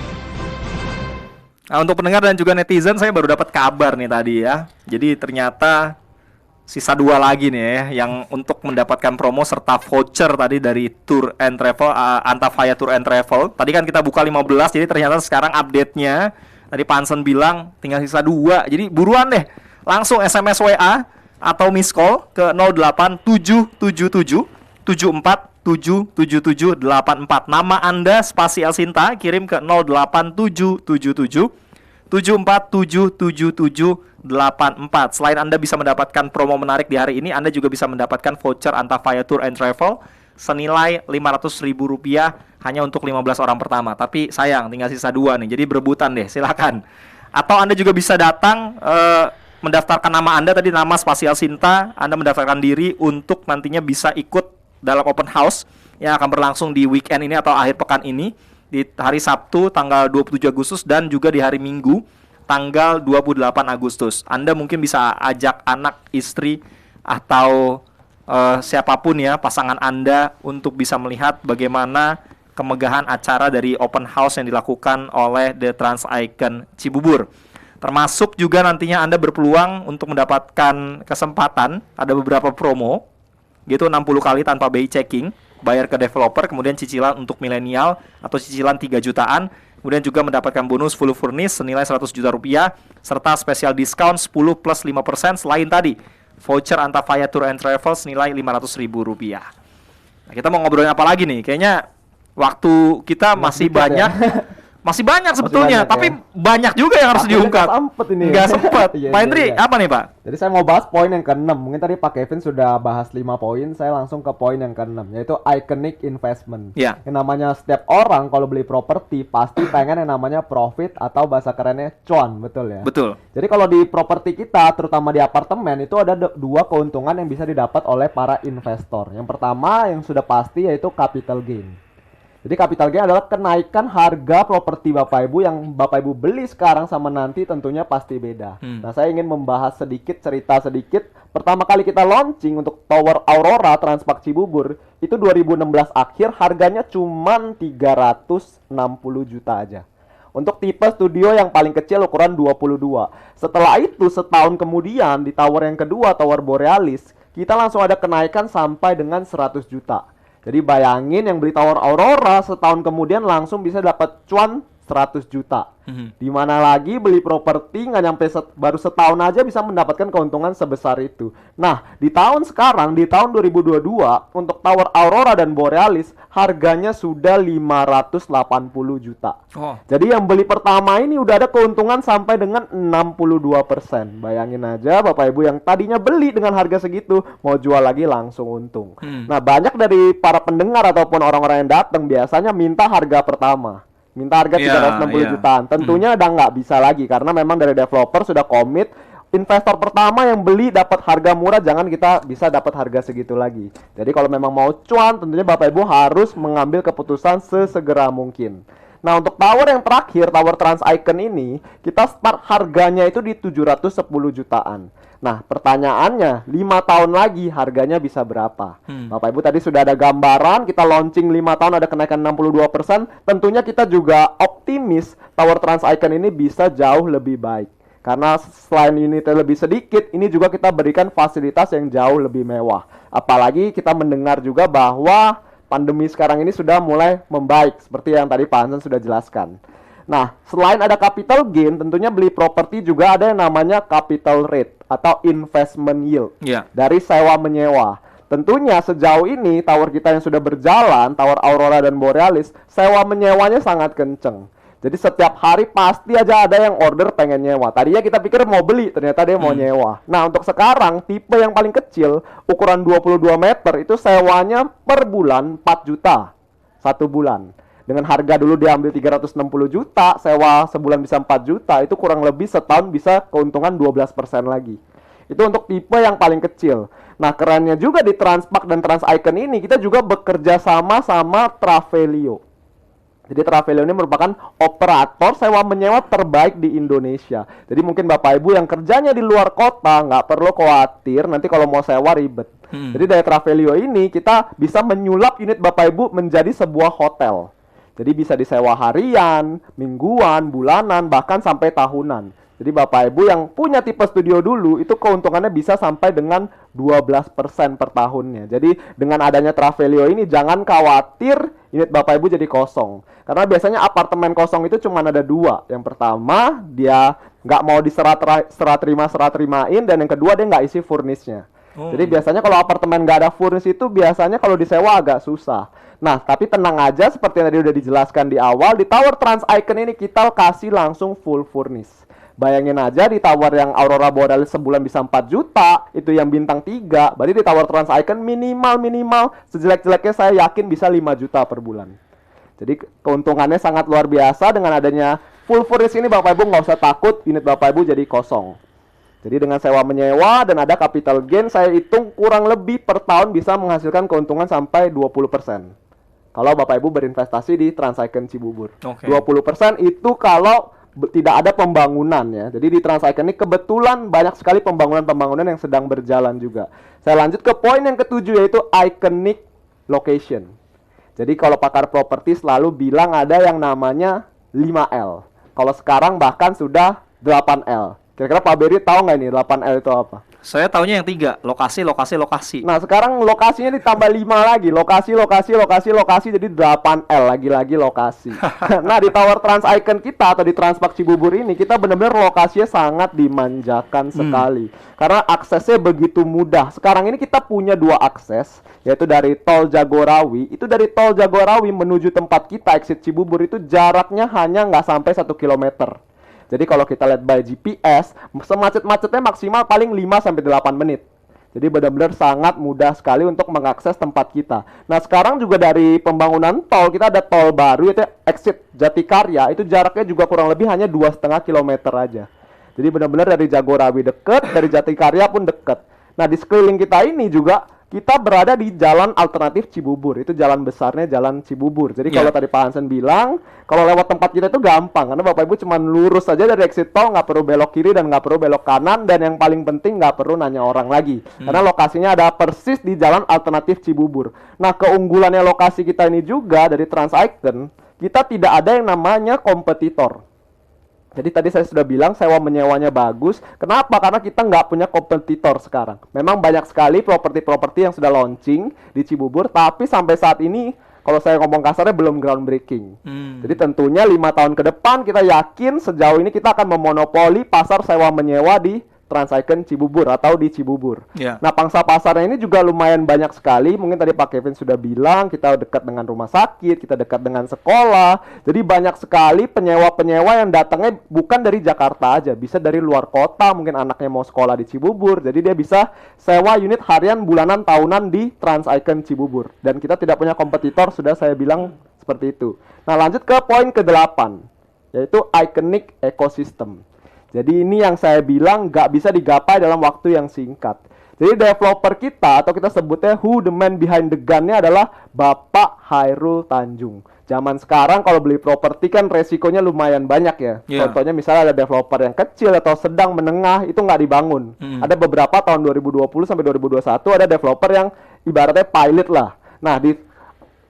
Speaker 2: Nah, untuk pendengar dan juga netizen, saya baru dapat kabar nih tadi ya. Jadi ternyata sisa 2 lagi nih ya, yang untuk mendapatkan promo serta voucher tadi dari Tour and Travel, Antafaya Tour and Travel. Tadi kan kita buka 15, jadi ternyata sekarang update-nya tadi Pak Hansen bilang tinggal sisa 2. Jadi buruan deh, langsung SMS WA atau miss call ke 08777 74 Nama Anda spasi Elsinta kirim ke 08777 74 Selain Anda bisa mendapatkan promo menarik di hari ini, Anda juga bisa mendapatkan voucher Antafaya Tour and Travel senilai Rp500.000 hanya untuk 15 orang pertama. Tapi sayang, tinggal sisa 2 nih, jadi berebutan deh, silakan. Atau Anda juga bisa datang mendaftarkan nama Anda tadi, nama spasial Sinta. Anda mendaftarkan diri untuk nantinya bisa ikut dalam open house yang akan berlangsung di weekend ini atau akhir pekan ini, di hari Sabtu tanggal 27 Agustus dan juga di hari Minggu tanggal 28 Agustus. Anda mungkin bisa ajak anak, istri, atau siapapun ya, pasangan Anda untuk bisa melihat bagaimana kemegahan acara dari open house yang dilakukan oleh The Trans Icon Cibubur. Termasuk juga nantinya Anda berpeluang untuk mendapatkan kesempatan, ada beberapa promo, gitu 60 kali tanpa BI checking, bayar ke developer, kemudian cicilan untuk milenial atau cicilan 3 jutaan, kemudian juga mendapatkan bonus full furnish senilai 100 juta rupiah, serta spesial diskon 10 plus 5% selain tadi voucher Antafaya Tour and Travel senilai Rp500.000. Nah, kita mau ngobrolin apa lagi nih? Kayaknya waktu kita masih banyak. Masih banyak sebetulnya, tapi banyak juga yang harus diungkap. Nggak sempet. Pak Hendri, apa nih Pak?
Speaker 3: Jadi saya mau bahas poin yang ke-6. Mungkin tadi Pak Kevin sudah bahas 5 poin, saya langsung ke poin yang ke-6, yaitu iconic investment.
Speaker 2: Ya.
Speaker 3: Yang namanya setiap orang kalau beli properti pasti pengen yang namanya profit atau bahasa kerennya cuan, betul ya?
Speaker 2: Betul.
Speaker 3: Jadi kalau di properti kita, terutama di apartemen, itu ada 2 keuntungan yang bisa didapat oleh para investor. Yang pertama yang sudah pasti yaitu capital gain. Jadi capital gain adalah kenaikan harga properti Bapak Ibu yang Bapak Ibu beli sekarang sama nanti tentunya pasti beda. Nah, saya ingin membahas cerita sedikit. Pertama kali kita launching untuk Tower Aurora Transpark Cibubur, itu 2016 akhir, harganya cuma 360 juta aja. Untuk tipe studio yang paling kecil ukuran 22. Setelah itu, setahun kemudian di tower yang kedua, Tower Borealis, kita langsung ada kenaikan sampai dengan 100 juta. Jadi bayangin yang beli Tower Aurora setahun kemudian langsung bisa dapat cuan 100 juta. Dimana lagi beli properti nggak nyampe baru setahun aja bisa mendapatkan keuntungan sebesar itu. Nah, di tahun sekarang, di tahun 2022, untuk Tower Aurora dan Borealis harganya sudah 580 juta. Jadi yang beli pertama ini udah ada keuntungan sampai dengan 62%. Bayangin aja Bapak Ibu yang tadinya beli dengan harga segitu, mau jual lagi langsung untung. Nah, banyak dari para pendengar ataupun orang-orang yang datang biasanya minta harga pertama. Minta harga 360 jutaan. Tentunya udah nggak bisa lagi karena memang dari developer sudah komit. Investor pertama yang beli dapat harga murah, jangan kita bisa dapat harga segitu lagi. Jadi kalau memang mau cuan, tentunya Bapak Ibu harus mengambil keputusan sesegera mungkin. Nah, untuk tower yang terakhir, Tower Trans Icon ini, kita start harganya itu di 710 jutaan. Nah, pertanyaannya, 5 tahun lagi harganya bisa berapa? Bapak Ibu tadi sudah ada gambaran, kita launching 5 tahun ada kenaikan 62%. Tentunya kita juga optimis Tower Trans Icon ini bisa jauh lebih baik. Karena selain unitnya lebih sedikit, ini juga kita berikan fasilitas yang jauh lebih mewah. Apalagi kita mendengar juga bahwa pandemi sekarang ini sudah mulai membaik, seperti yang tadi Pak Hansen sudah jelaskan. Nah, selain ada capital gain, tentunya beli properti juga ada yang namanya capital rate atau investment yield
Speaker 2: Iya.
Speaker 3: dari sewa menyewa. Tentunya sejauh ini tower kita yang sudah berjalan, tower Aurora dan Borealis, sewa menyewanya sangat kenceng. Jadi setiap hari pasti aja ada yang order pengen nyewa. Tadinya kita pikir mau beli, ternyata dia mau nyewa. Nah, untuk sekarang tipe yang paling kecil, ukuran 22 meter itu sewanya per bulan 4 juta. 1 bulan. Dengan harga dulu diambil 360 juta, sewa sebulan bisa 4 juta, itu kurang lebih setahun bisa keuntungan 12% lagi. Itu untuk tipe yang paling kecil. Nah, kerennya juga di Transpark dan Trans Icon ini, kita juga bekerja sama Travelio. Jadi Travelio ini merupakan operator sewa menyewa terbaik di Indonesia. Jadi mungkin Bapak Ibu yang kerjanya di luar kota, nggak perlu khawatir nanti kalau mau sewa ribet. Jadi dari Travelio ini, kita bisa menyulap unit Bapak Ibu menjadi sebuah hotel. Jadi bisa disewa harian, mingguan, bulanan, bahkan sampai tahunan. Jadi Bapak Ibu yang punya tipe studio dulu, itu keuntungannya bisa sampai dengan 12% per tahunnya. Jadi dengan adanya Travelio ini, jangan khawatir unit Bapak Ibu jadi kosong. Karena biasanya apartemen kosong itu cuma ada 2. Yang pertama, dia nggak mau diserat-terimain, dan yang kedua dia nggak isi furnisnya. Jadi biasanya kalau apartemen nggak ada furnis itu biasanya kalau disewa agak susah. Nah, tapi tenang aja, seperti yang tadi udah dijelaskan di awal, di Tower Trans Icon ini kita kasih langsung full furnish. Bayangin aja di tower yang Aurora Borealis sebulan bisa 4 juta, itu yang bintang 3, berarti di Tower Trans Icon minimal sejelek-jeleknya saya yakin bisa 5 juta per bulan. Jadi keuntungannya sangat luar biasa. Dengan adanya full furnish ini Bapak Ibu nggak usah takut unit Bapak Ibu jadi kosong. Jadi dengan sewa menyewa dan ada capital gain, saya hitung kurang lebih per tahun bisa menghasilkan keuntungan sampai 20%. Kalau Bapak Ibu berinvestasi di Trans Icon Cibubur. 20% itu kalau tidak ada pembangunan ya. Jadi di Trans Icon ini kebetulan banyak sekali pembangunan yang sedang berjalan juga. Saya lanjut ke poin yang ketujuh, yaitu iconic location. Jadi kalau pakar properti selalu bilang ada yang namanya 5L. Kalau sekarang bahkan sudah 8L. Kira-kira Pak Beri tahu nggak ini 8L itu apa?
Speaker 2: Saya taunya yang 3, lokasi.
Speaker 3: Nah, sekarang lokasinya ditambah 5 lagi. Lokasi, jadi 8L, lagi-lagi lokasi. Nah, di Tower Trans Icon kita atau di Transpark Cibubur ini, kita benar-benar lokasinya sangat dimanjakan sekali. Karena aksesnya begitu mudah. Sekarang ini kita punya 2 akses, yaitu dari Tol Jagorawi. Itu dari Tol Jagorawi menuju tempat kita, exit Cibubur, itu jaraknya hanya nggak sampai 1 kilometer. Jadi kalau kita lihat by GPS, semacet-macetnya maksimal paling 5-8 menit. Jadi benar-benar sangat mudah sekali untuk mengakses tempat kita. Nah, sekarang juga dari pembangunan tol, kita ada tol baru, yaitu exit Jatikarya. Itu jaraknya juga kurang lebih hanya 2,5 kilometer aja. Jadi benar-benar dari Jagorawi deket, dari Jatikarya pun deket. Nah, di sekeliling kita ini juga kita berada di jalan alternatif Cibubur. Itu jalan besarnya jalan Cibubur. Jadi kalau tadi Pak Hansen bilang, kalau lewat tempat kita itu gampang. Karena Bapak Ibu cuma lurus saja dari exit tol, nggak perlu belok kiri dan nggak perlu belok kanan. Dan yang paling penting nggak perlu nanya orang lagi. Karena lokasinya ada persis di jalan alternatif Cibubur. Nah, keunggulannya lokasi kita ini juga dari Trans Icon, kita tidak ada yang namanya kompetitor. Jadi tadi saya sudah bilang sewa menyewanya bagus. Kenapa? Karena kita nggak punya kompetitor sekarang. Memang banyak sekali properti-properti yang sudah launching di Cibubur, tapi sampai saat ini kalau saya ngomong kasarnya belum groundbreaking. Jadi tentunya 5 tahun ke depan kita yakin sejauh ini kita akan memonopoli pasar sewa menyewa di Trans Icon Cibubur atau di Cibubur. Nah, pangsa pasarnya ini juga lumayan banyak sekali. Mungkin tadi Pak Kevin sudah bilang kita dekat dengan rumah sakit, kita dekat dengan sekolah. Jadi banyak sekali penyewa-penyewa yang datangnya bukan dari Jakarta aja, bisa dari luar kota. Mungkin anaknya mau sekolah di Cibubur, jadi dia bisa sewa unit harian, bulanan, tahunan di Trans Icon Cibubur. Dan kita tidak punya kompetitor, sudah saya bilang seperti itu. Nah, lanjut ke poin ke-8, yaitu iconic ecosystem. Jadi ini yang saya bilang nggak bisa digapai dalam waktu yang singkat. Jadi developer kita, atau kita sebutnya who the man behind the gun-nya adalah Bapak Hairul Tanjung. Zaman sekarang kalau beli properti kan resikonya lumayan banyak ya. Contohnya misalnya ada developer yang kecil atau sedang menengah, itu nggak dibangun. Ada beberapa tahun 2020 sampai 2021 ada developer yang ibaratnya pilot lah. Nah, di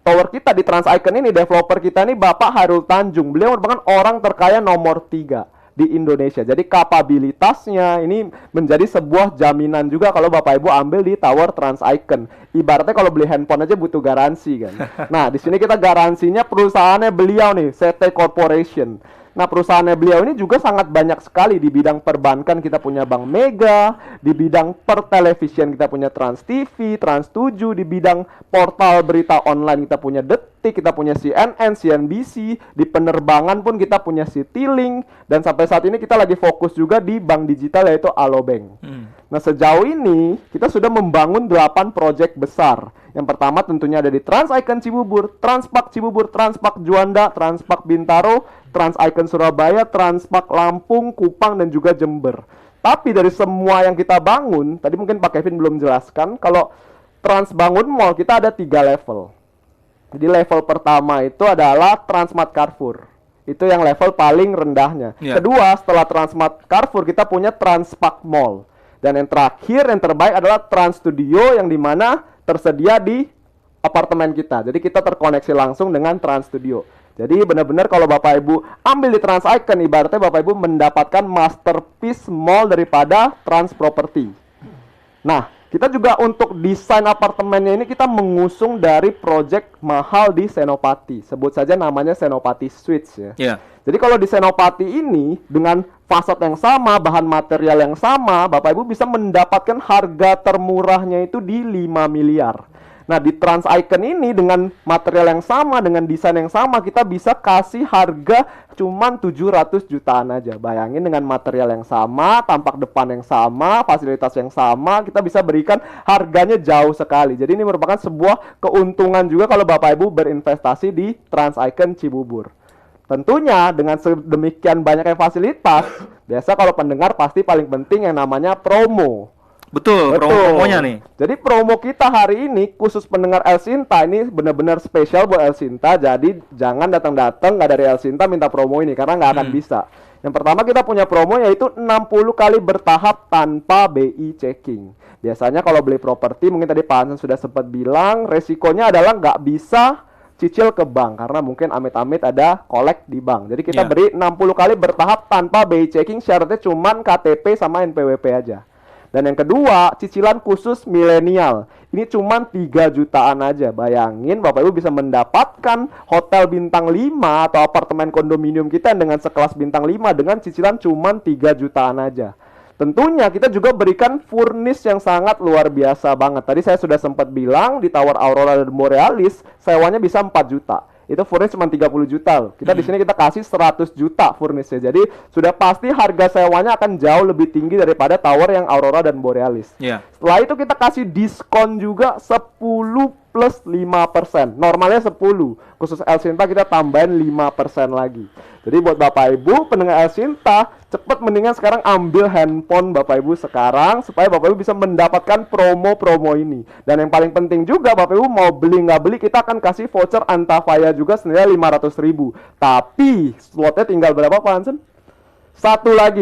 Speaker 3: tower kita di Trans Icon ini, developer kita ini Bapak Hairul Tanjung. Beliau merupakan orang terkaya nomor 3 di Indonesia. Jadi kapabilitasnya ini menjadi sebuah jaminan juga kalau Bapak Ibu ambil di Tower Trans Icon. Ibaratnya kalau beli handphone aja butuh garansi kan. Nah, di sini kita garansinya perusahaannya beliau nih, CT Corporation. Nah, perusahaannya beliau ini juga sangat banyak sekali di bidang perbankan. Kita punya Bank Mega, di bidang pertelevisian kita punya Trans TV, Trans 7, di bidang portal berita online kita punya Detik, kita punya CNN, CNBC, di penerbangan pun kita punya Citylink, dan sampai saat ini kita lagi fokus juga di bank digital yaitu Alobank. Nah, sejauh ini kita sudah membangun 8 proyek besar. Yang pertama tentunya ada di Trans Icon Cibubur, Transpark Cibubur, Transpark Juanda, Transpark Bintaro, Trans Icon Surabaya, Transpark Lampung, Kupang, dan juga Jember. Tapi dari semua yang kita bangun, tadi mungkin Pak Kevin belum jelaskan, kalau Trans bangun mall kita ada 3 level. Jadi level pertama itu adalah Transmart Carrefour. Itu yang level paling rendahnya. Kedua, setelah Transmart Carrefour kita punya Transpark Mall. Dan yang terakhir, yang terbaik adalah Trans Studio yang dimana tersedia di apartemen kita. Jadi kita terkoneksi langsung dengan Trans Studio. Jadi benar-benar kalau Bapak Ibu ambil di Trans Icon, ibaratnya Bapak Ibu mendapatkan masterpiece mall daripada Trans Property. Nah, kita juga untuk desain apartemennya ini kita mengusung dari project mahal di Senopati. Sebut saja namanya Senopati Suites ya. Jadi kalau di Senopati ini dengan fasad yang sama, bahan material yang sama, Bapak Ibu bisa mendapatkan harga termurahnya itu di 5 miliar. Nah, di Trans Icon ini dengan material yang sama, dengan desain yang sama, kita bisa kasih harga cuman 700 jutaan aja. Bayangin dengan material yang sama, tampak depan yang sama, fasilitas yang sama, kita bisa berikan harganya jauh sekali. Jadi ini merupakan sebuah keuntungan juga kalau Bapak Ibu berinvestasi di Trans Icon Cibubur. Tentunya dengan sedemikian banyaknya fasilitas, biasa kalau pendengar pasti paling penting yang namanya promo.
Speaker 2: Betul. Promonya nih.
Speaker 3: Jadi promo kita hari ini khusus pendengar El Sinta ini benar-benar spesial buat El Sinta. Jadi jangan datang-datang nggak dari El Sinta minta promo ini karena nggak akan bisa. Yang pertama kita punya promo yaitu 60 kali bertahap tanpa BI checking. Biasanya kalau beli properti mungkin tadi Pak Hansen sudah sempat bilang resikonya adalah nggak bisa cicil ke bank karena mungkin amit-amit ada kolek di bank. Jadi kita beri 60 kali bertahap tanpa BI checking, syaratnya cuman KTP sama NPWP aja. Dan yang kedua, cicilan khusus milenial. Ini cuman 3 jutaan aja. Bayangin Bapak Ibu bisa mendapatkan hotel bintang 5 atau apartemen kondominium kita dengan sekelas bintang 5 dengan cicilan cuman 3 jutaan aja. Tentunya kita juga berikan furnish yang sangat luar biasa banget. Tadi saya sudah sempat bilang di Tower Aurora dan Borealis sewanya bisa 4 juta. Itu furnish cuma 30 juta. Kita di sini kita kasih 100 juta furnishnya. Jadi sudah pasti harga sewanya akan jauh lebih tinggi daripada tower yang Aurora dan Borealis. Setelah itu kita kasih diskon juga 10 plus 5%. Normalnya 10. Khusus El Sinta kita tambahin 5% lagi. Jadi buat Bapak Ibu pendengar El Sinta, cepet mendingan sekarang ambil handphone Bapak Ibu sekarang supaya Bapak Ibu bisa mendapatkan promo-promo ini. Dan yang paling penting juga Bapak Ibu mau beli nggak beli kita akan kasih voucher Antafaya juga senilai 500.000. Tapi slotnya tinggal berapa Pak Hansen?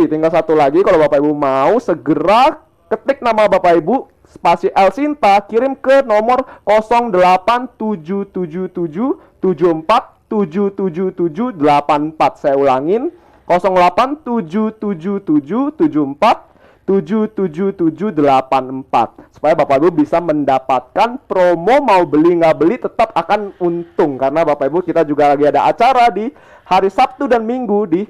Speaker 3: Tinggal satu lagi. Kalau Bapak Ibu mau segera ketik nama Bapak Ibu spasi El Sinta, kirim ke nomor 0877774777784. Saya ulangin 0877774777784 supaya Bapak Ibu bisa mendapatkan promo mau beli nggak beli tetap akan untung karena Bapak Ibu kita juga lagi ada acara di hari Sabtu dan Minggu di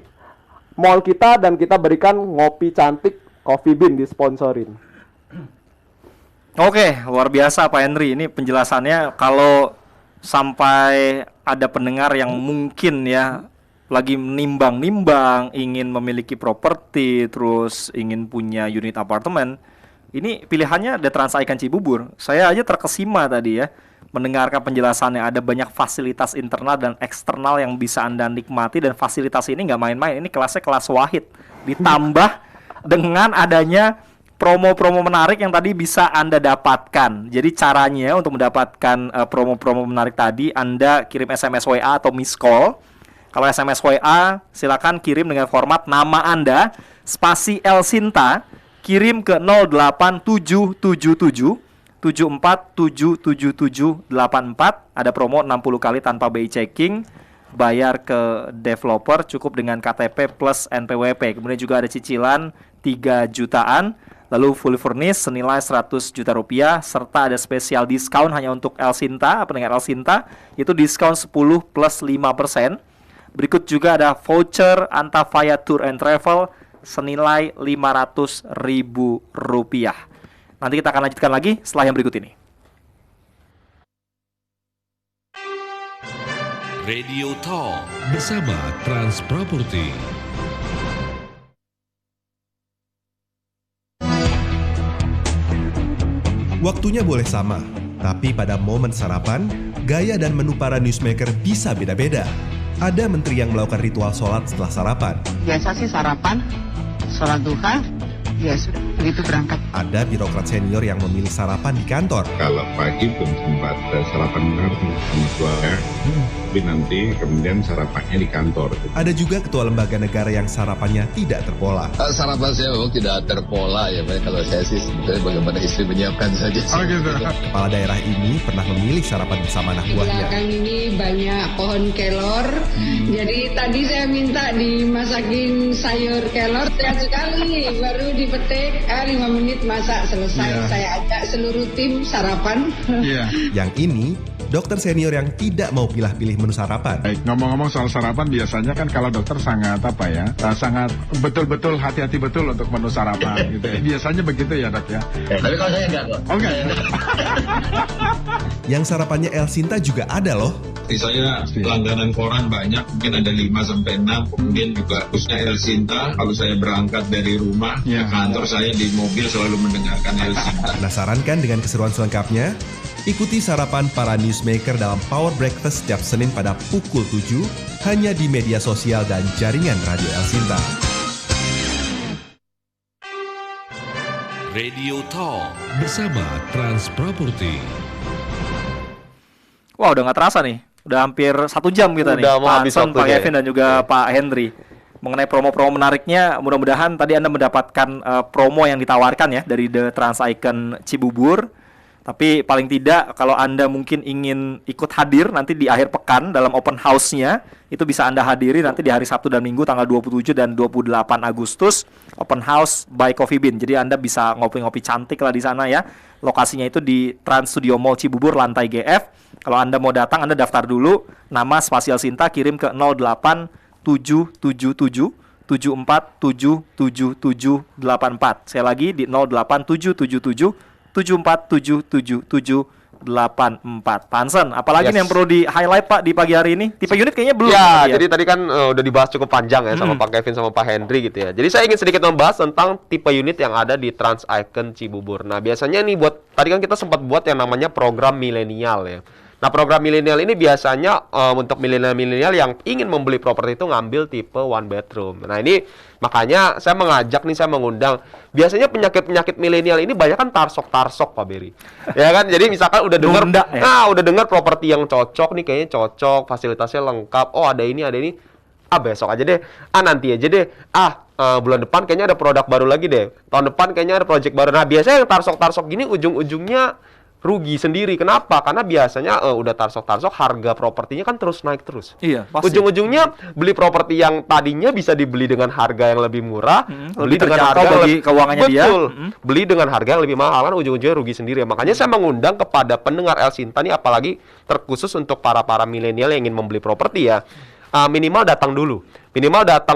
Speaker 3: mall kita dan kita berikan ngopi cantik Coffee Bean disponsorin.
Speaker 2: Oke, luar biasa Pak Henry. Ini penjelasannya kalau sampai ada pendengar yang mungkin ya lagi nimbang-nimbang ingin memiliki properti terus ingin punya unit apartemen, ini pilihannya The Trans Icon Cibubur. Saya aja terkesima tadi ya mendengarkan penjelasannya. Ada banyak fasilitas internal dan eksternal yang bisa Anda nikmati dan fasilitas ini nggak main-main. Ini kelasnya kelas wahid. Ditambah dengan adanya promo-promo menarik yang tadi bisa Anda dapatkan. Jadi caranya untuk mendapatkan promo-promo menarik tadi, Anda kirim SMS WA atau miss call. Kalau SMS WA, silakan kirim dengan format nama Anda, spasi El Sinta, kirim ke 08777 74777784. Ada promo 60 kali tanpa BI checking. Bayar ke developer cukup dengan KTP plus NPWP. Kemudian juga ada cicilan 3 jutaan. Lalu fully furnished senilai 100 juta rupiah serta ada spesial diskon hanya untuk El Sinta, pendengar El Sinta, itu diskon 10 plus 5%. Berikut juga ada voucher Antafaya Tour and Travel senilai Rp500.000. Nanti kita akan lanjutkan lagi setelah yang berikut ini.
Speaker 1: Radio Talk bersama Trans Property.
Speaker 6: Waktunya boleh sama, tapi pada momen sarapan, gaya dan menu para newsmaker bisa beda-beda. Ada menteri yang melakukan ritual sholat setelah sarapan.
Speaker 7: Biasa sih sarapan, sholat duha, ya sudah begitu berangkat.
Speaker 6: Ada birokrat senior yang memilih sarapan di kantor.
Speaker 8: Kalau pagi belum sempat sarapan sama keluarga, tapi nanti kemudian sarapannya di kantor.
Speaker 6: Ada juga ketua lembaga negara yang sarapannya tidak terpola.
Speaker 9: Sarapan saya memang tidak terpola ya, kalau saya sih sebetulnya bagaimana istri menyiapkan saja.
Speaker 6: Oh gitu. Kepala daerah ini pernah memilih sarapan bersama anak buahnya.
Speaker 7: Belakang ini banyak pohon kelor, jadi tadi saya minta dimasakin sayur kelor, sehat sekali, baru dipetik, 5 menit masak selesai. Saya ajak seluruh tim sarapan.
Speaker 6: Yang ini, dokter senior yang tidak mau pilih-pilih menu sarapan.
Speaker 10: Baik, ngomong-ngomong soal sarapan, biasanya kan kalau dokter sangat sangat betul-betul hati-hati betul untuk menu sarapan gitu ya. Biasanya begitu ya dok ya.
Speaker 9: Tapi kalau saya enggak kok.
Speaker 10: Oh enggak ya?
Speaker 6: Yang sarapannya El Sinta juga ada loh.
Speaker 8: Saya langganan koran banyak, mungkin ada 5-6, kemudian juga khususnya El Sinta. Kalau saya berangkat dari rumah ke kantor, saya di mobil selalu mendengarkan El Sinta.
Speaker 6: Penasaran kan dengan keseruan selengkapnya? Ikuti sarapan para newsmaker dalam Power Breakfast setiap Senin pada pukul 7 hanya di media sosial dan jaringan Radio El Sinta.
Speaker 1: Radio Talk bersama Trans Property.
Speaker 2: Wah, udah nggak terasa nih. Udah hampir 1 jam kita nih.
Speaker 4: Udah mau
Speaker 2: Pak
Speaker 4: habis
Speaker 2: Anson, Pak
Speaker 4: waktunya.
Speaker 2: Kevin, dan juga Pak Henry. Mengenai promo-promo menariknya, mudah-mudahan tadi Anda mendapatkan promo yang ditawarkan ya dari The Trans Icon Cibubur. Tapi paling tidak kalau Anda mungkin ingin ikut hadir nanti di akhir pekan dalam open house-nya, itu bisa Anda hadiri nanti di hari Sabtu dan Minggu tanggal 27 dan 28 Agustus, open house by Coffee Bean. Jadi Anda bisa ngopi-ngopi cantik lah di sana ya. Lokasinya itu di Trans Studio Mall Cibubur lantai GF. Kalau Anda mau datang, Anda daftar dulu, nama Spasial Sinta, kirim ke 08777 74777784. Saya lagi di 08777 74777784. Pansen, apalagi nih yang perlu di highlight Pak di pagi hari ini? Tipe unit kayaknya belum.
Speaker 4: Ya, jadi tadi kan udah dibahas cukup panjang ya sama Pak Kevin sama Pak Henry gitu ya. Jadi saya ingin sedikit membahas tentang tipe unit yang ada di Trans Icon Cibubur. Nah, biasanya nih tadi kan kita sempat buat yang namanya program milenial ya. Nah, program milenial ini biasanya untuk milenial yang ingin membeli properti itu ngambil tipe one bedroom. Nah, ini makanya saya mengundang. Biasanya penyakit milenial ini banyak kan tarsok Pak Beri. Ya kan? Jadi misalkan udah dengar udah dengar properti yang cocok nih, kayaknya cocok, fasilitasnya lengkap. Oh, ada ini. Besok aja deh. Nanti aja deh. Bulan depan kayaknya ada produk baru lagi deh. Tahun depan kayaknya ada project baru. Nah, biasanya yang tarsok gini ujung-ujungnya rugi sendiri. Kenapa? Karena biasanya udah tarsok harga propertinya kan terus naik terus.
Speaker 2: Iya, pasti.
Speaker 4: Ujung-ujungnya beli properti yang tadinya bisa dibeli dengan harga yang lebih murah, beli dengan harga
Speaker 2: bagi keuangannya dia.
Speaker 4: Beli dengan harga yang lebih mahal kan ujung-ujungnya rugi sendiri. Makanya saya mengundang kepada pendengar El Sinta nih, apalagi terkhusus untuk para milenial yang ingin membeli properti ya. Minimal datang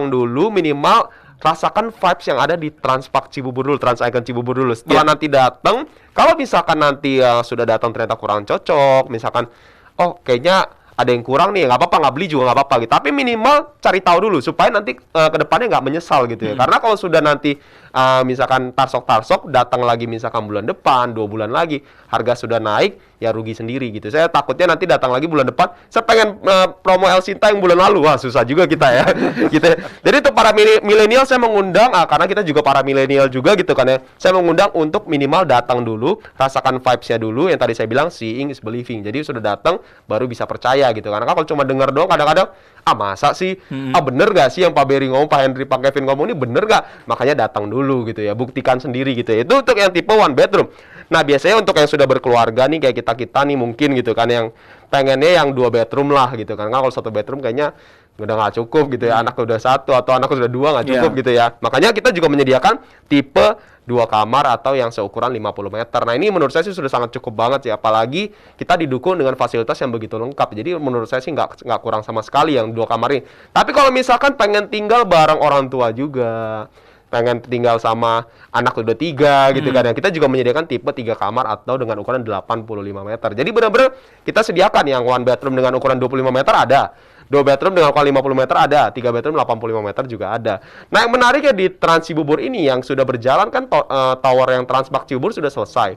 Speaker 4: dulu, minimal rasakan vibes yang ada di Transpark Cibubur dulu, Trans Icon Cibubur dulu. Setelah nanti datang, kalau misalkan nanti sudah datang ternyata kurang cocok, misalkan, kayaknya ada yang kurang nih, nggak apa-apa, nggak beli juga nggak apa-apa gitu. Tapi minimal cari tahu dulu supaya nanti ke depannya nggak menyesal gitu ya. Karena kalau sudah nanti misalkan tarsok datang lagi misalkan bulan depan, 2 bulan lagi, harga sudah naik, ya rugi sendiri gitu. Saya takutnya nanti datang lagi bulan depan, saya pengen promo El Sinta yang bulan lalu, wah susah juga kita ya. Gitu. Jadi untuk para milenial saya mengundang, karena kita juga para milenial juga gitu kan ya. Saya mengundang untuk minimal datang dulu, rasakan vibes-nya dulu, yang tadi saya bilang seeing is believing. Jadi sudah datang baru bisa percaya gitu. Karena kalau cuma dengar doang kadang-kadang masa sih? Bener gak sih yang Pak Beri ngomong, Pak Henry, Pak Kevin ngomong ini bener gak? Makanya datang dulu gitu ya, buktikan sendiri gitu ya. Itu untuk yang tipe one bedroom. Nah, biasanya untuk yang sudah berkeluarga nih kayak kita nih mungkin gitu kan, yang pengennya yang 2 bedroom lah gitu kan. Kalau 1 bedroom kayaknya udah nggak cukup gitu ya, anak udah 1 atau anak udah 2 nggak cukup gitu ya. Makanya kita juga menyediakan tipe 2 kamar atau yang seukuran 50 meter. Nah ini menurut saya sih sudah sangat cukup banget ya, apalagi kita didukung dengan fasilitas yang begitu lengkap. Jadi menurut saya sih nggak kurang sama sekali yang 2 kamar ini. Tapi kalau misalkan pengen tinggal bareng orang tua juga, pengen tinggal sama anak udah 3 gitu kan, kita juga menyediakan tipe 3 kamar atau dengan ukuran 85 meter. Jadi benar-benar kita sediakan yang 1 bedroom dengan ukuran 25 meter ada, 2 bedroom dengan ukuran 50 meter ada, 3 bedroom 85 meter juga ada. Nah yang menariknya di Trans Cibubur ini yang sudah berjalan kan tower yang Transpark Cibubur sudah selesai.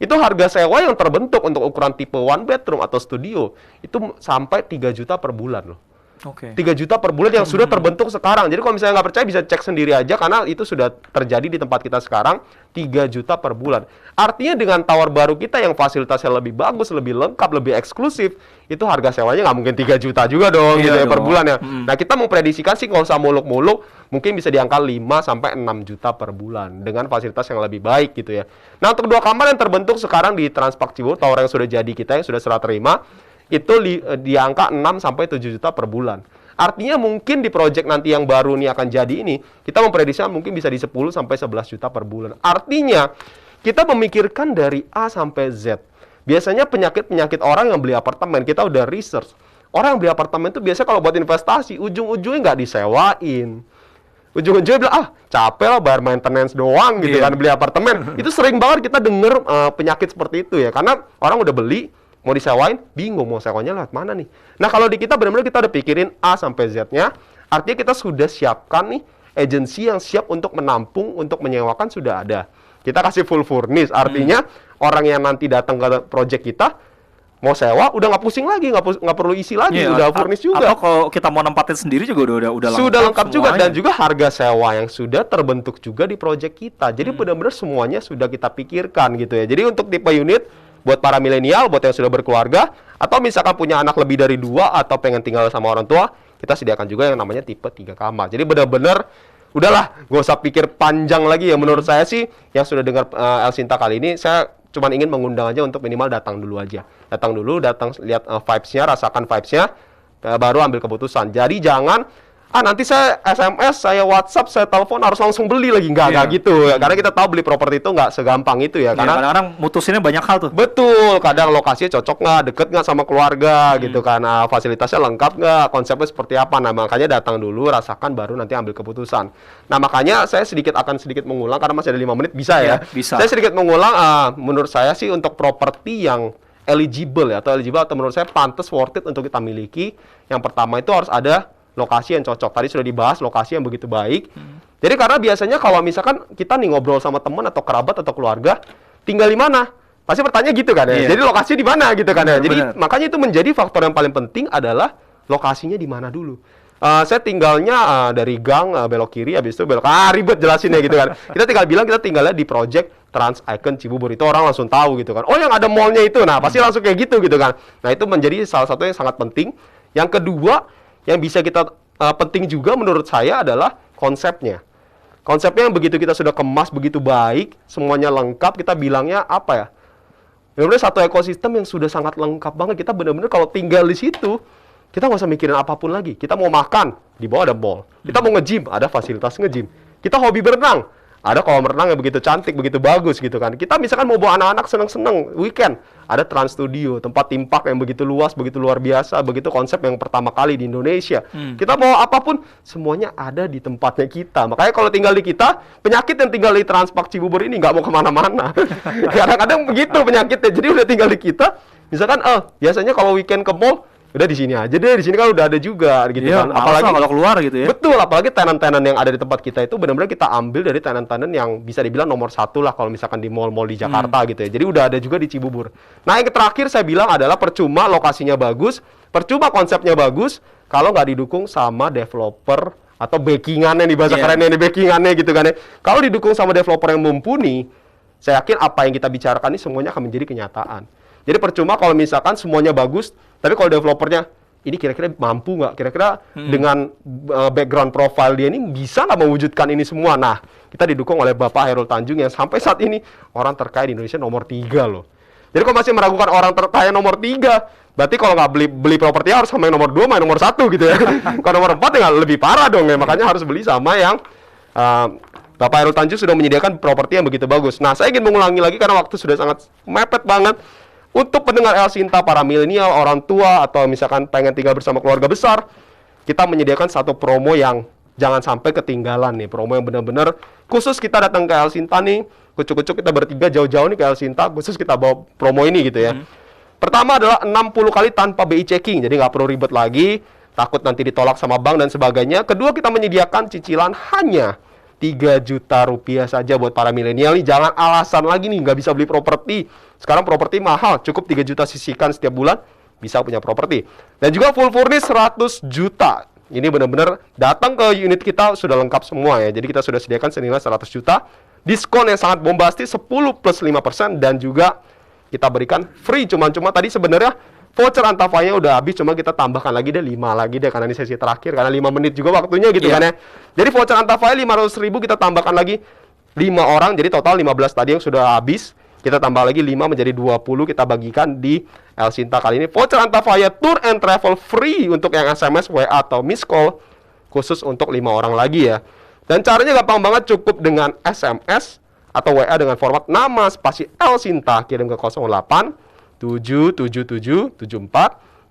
Speaker 4: Itu harga sewa yang terbentuk untuk ukuran tipe 1 bedroom atau studio itu sampai 3 juta per bulan loh. 3 juta per bulan yang sudah terbentuk sekarang. Jadi kalau misalnya nggak percaya bisa cek sendiri aja karena itu sudah terjadi di tempat kita sekarang, 3 juta per bulan. Artinya dengan tower baru kita yang fasilitasnya lebih bagus, lebih lengkap, lebih eksklusif, itu harga sewanya nggak mungkin 3 juta juga dong gitu ya per bulan ya. Nah kita memprediksikan sih nggak usah muluk-muluk, mungkin bisa di angka 5 sampai 6 juta per bulan dengan fasilitas yang lebih baik gitu ya. Nah untuk 2 kamar yang terbentuk sekarang di Transpark Cibubur, tower yang sudah jadi kita yang sudah serah terima, itu di angka 6 sampai 7 juta per bulan. Artinya mungkin di proyek nanti yang baru nih akan jadi ini, kita memprediksikan mungkin bisa di 10 sampai 11 juta per bulan. Artinya kita memikirkan dari A sampai Z. Biasanya penyakit-penyakit orang yang beli apartemen, kita udah research. Orang yang beli apartemen itu biasanya kalau buat investasi, ujung-ujungnya nggak disewain. Ujung-ujungnya bilang, capek lah bayar maintenance doang gitu kan, beli apartemen. Itu sering banget kita denger penyakit seperti itu ya. Karena orang udah beli, mau disewain, bingung mau sewanya lewat mana nih. Nah kalau di kita benar-benar kita udah pikirin A sampai Z-nya, artinya kita sudah siapkan nih agensi yang siap untuk menampung, untuk menyewakan sudah ada. Kita kasih full furnish, artinya orang yang nanti datang ke project kita, mau sewa, udah nggak pusing lagi, nggak perlu isi lagi, udah furnish juga.
Speaker 2: Atau kalau kita mau nempatin sendiri juga udah
Speaker 4: sudah lengkap juga,
Speaker 2: semuanya.
Speaker 4: dan juga harga sewa yang sudah terbentuk juga di project kita. Jadi benar-benar semuanya sudah kita pikirkan gitu ya. Jadi untuk tipe unit, buat para milenial, buat yang sudah berkeluarga, atau misalkan punya anak lebih dari 2 atau pengen tinggal sama orang tua, kita sediakan juga yang namanya tipe 3 kamar. Jadi benar-benar udahlah, gak usah pikir panjang lagi ya. Menurut saya sih yang sudah dengar El Sinta kali ini, saya cuma ingin mengundang aja untuk minimal datang dulu aja. Datang lihat vibes-nya, rasakan vibes-nya, baru ambil keputusan. Jadi jangan nanti saya SMS, saya WhatsApp, saya telepon harus langsung beli lagi. Nggak gitu ya. Karena kita tahu beli properti itu nggak segampang itu ya. Karena
Speaker 2: kadang-kadang mutusinnya banyak hal tuh.
Speaker 4: Betul, kadang lokasinya cocok nggak, deket nggak sama keluarga gitu kan. Fasilitasnya lengkap nggak, konsepnya seperti apa. Nah makanya datang dulu, rasakan, baru nanti ambil keputusan. Nah makanya saya akan sedikit mengulang, karena masih ada 5 menit, bisa ya?
Speaker 2: Bisa.
Speaker 4: Saya sedikit mengulang, menurut saya sih untuk properti yang eligible atau menurut saya pantas, worth it untuk kita miliki. Yang pertama itu harus ada lokasi yang cocok. Tadi sudah dibahas lokasi yang begitu baik. Jadi karena biasanya kalau misalkan kita nih ngobrol sama teman atau kerabat atau keluarga, tinggal di mana? Pasti bertanya gitu kan ya. Jadi lokasi di mana gitu kan ya. Jadi makanya itu menjadi faktor yang paling penting adalah lokasinya di mana dulu. Saya tinggalnya dari gang belok kiri, habis itu belok ribet jelasinnya gitu kan. Kita tinggal bilang kita tinggalnya di project Trans Icon Cibubur, itu orang langsung tahu gitu kan. Oh yang ada mallnya itu, nah pasti langsung kayak gitu kan. Nah itu menjadi salah satu yang sangat penting. Yang kedua yang bisa kita penting juga menurut saya adalah konsepnya. Konsepnya yang begitu kita sudah kemas begitu baik, semuanya lengkap, kita bilangnya apa ya? Benar-benar satu ekosistem yang sudah sangat lengkap banget. Kita benar-benar kalau tinggal di situ, kita nggak usah mikirin apapun lagi. Kita mau makan, di bawah ada mall. Kita mau nge-gym, ada fasilitas nge-gym. Kita hobi berenang, ada kolam renang yang begitu cantik, begitu bagus gitu kan. Kita misalkan mau bawa anak-anak seneng-seneng weekend, ada Trans Studio, tempat theme park yang begitu luas, begitu luar biasa, begitu konsep yang pertama kali di Indonesia. Kita mau apapun, semuanya ada di tempatnya kita. Makanya kalau tinggal di kita, penyakit yang tinggal di Transpark Cibubur ini nggak mau kemana-mana. Kadang-kadang begitu penyakitnya. Jadi udah tinggal di kita, misalkan biasanya kalau weekend ke mall, udah di sini aja deh, di sini kan udah ada juga gitu kan.
Speaker 2: Apalagi kalau keluar gitu ya.
Speaker 4: Betul, apalagi tenan-tenan yang ada di tempat kita itu benar-benar kita ambil dari tenan-tenan yang bisa dibilang nomor 1 lah kalau misalkan di mall-mall di Jakarta gitu ya. Jadi udah ada juga di Cibubur. Nah yang terakhir saya bilang adalah percuma lokasinya bagus, percuma konsepnya bagus, kalau nggak didukung sama developer atau backingannya nih, bahasa kerennya nih, backingannya gitu kan ya. Kalau didukung sama developer yang mumpuni, saya yakin apa yang kita bicarakan ini semuanya akan menjadi kenyataan. Jadi percuma kalau misalkan semuanya bagus, tapi kalau developernya ini kira-kira mampu nggak? Kira-kira dengan background profile dia ini bisa nggak mewujudkan ini semua? Nah, kita didukung oleh Bapak Hairul Tanjung yang sampai saat ini orang terkaya di Indonesia nomor 3 loh. Jadi kalau masih meragukan orang terkaya nomor 3, Berarti kalau nggak beli properti harus sama yang nomor 2 sama yang nomor 1 gitu ya. Kalau nomor 4 ya lebih parah dong ya. Makanya harus beli sama yang Bapak Hairul Tanjung sudah menyediakan properti yang begitu bagus. Nah, saya ingin mengulangi lagi karena waktu sudah sangat mepet banget. Untuk pendengar El Sinta, para milenial, orang tua, atau misalkan pengen tinggal bersama keluarga besar, kita menyediakan satu promo yang jangan sampai ketinggalan nih. Promo yang benar-benar khusus kita datang ke El Sinta nih, kucuk-kucuk kita bertiga jauh-jauh nih ke El Sinta, khusus kita bawa promo ini gitu ya. Pertama adalah 60 kali tanpa BI checking, jadi nggak perlu ribet lagi, takut nanti ditolak sama bank dan sebagainya. Kedua, kita menyediakan cicilan hanya 3 juta rupiah saja buat para milenial nih. Jangan alasan lagi nih nggak bisa beli properti. Sekarang properti mahal, cukup 3 juta sisihkan setiap bulan, bisa punya properti. Dan juga full furnish 100 juta. Ini benar-benar datang ke unit kita sudah lengkap semua ya. Jadi kita sudah sediakan senilai 100 juta. Diskon yang sangat bombastis 10 plus 5%. Dan juga kita berikan free cuma-cuma tadi sebenarnya voucher Antafanya udah habis, cuma kita tambahkan lagi deh 5 lagi deh karena ini sesi terakhir, karena 5 menit juga waktunya gitu kan ya. Jadi voucher Antafaya 500.000 kita tambahkan lagi 5 orang, jadi total 15 tadi yang sudah habis. Kita tambah lagi 5 menjadi 20, kita bagikan di El Sinta kali ini. Voucher Antafaya Tour and Travel free untuk yang SMS, WA atau miss call, khusus untuk 5 orang lagi ya. Dan caranya gampang banget, cukup dengan SMS atau WA dengan format nama spasi El Sinta, kirim ke 08 77774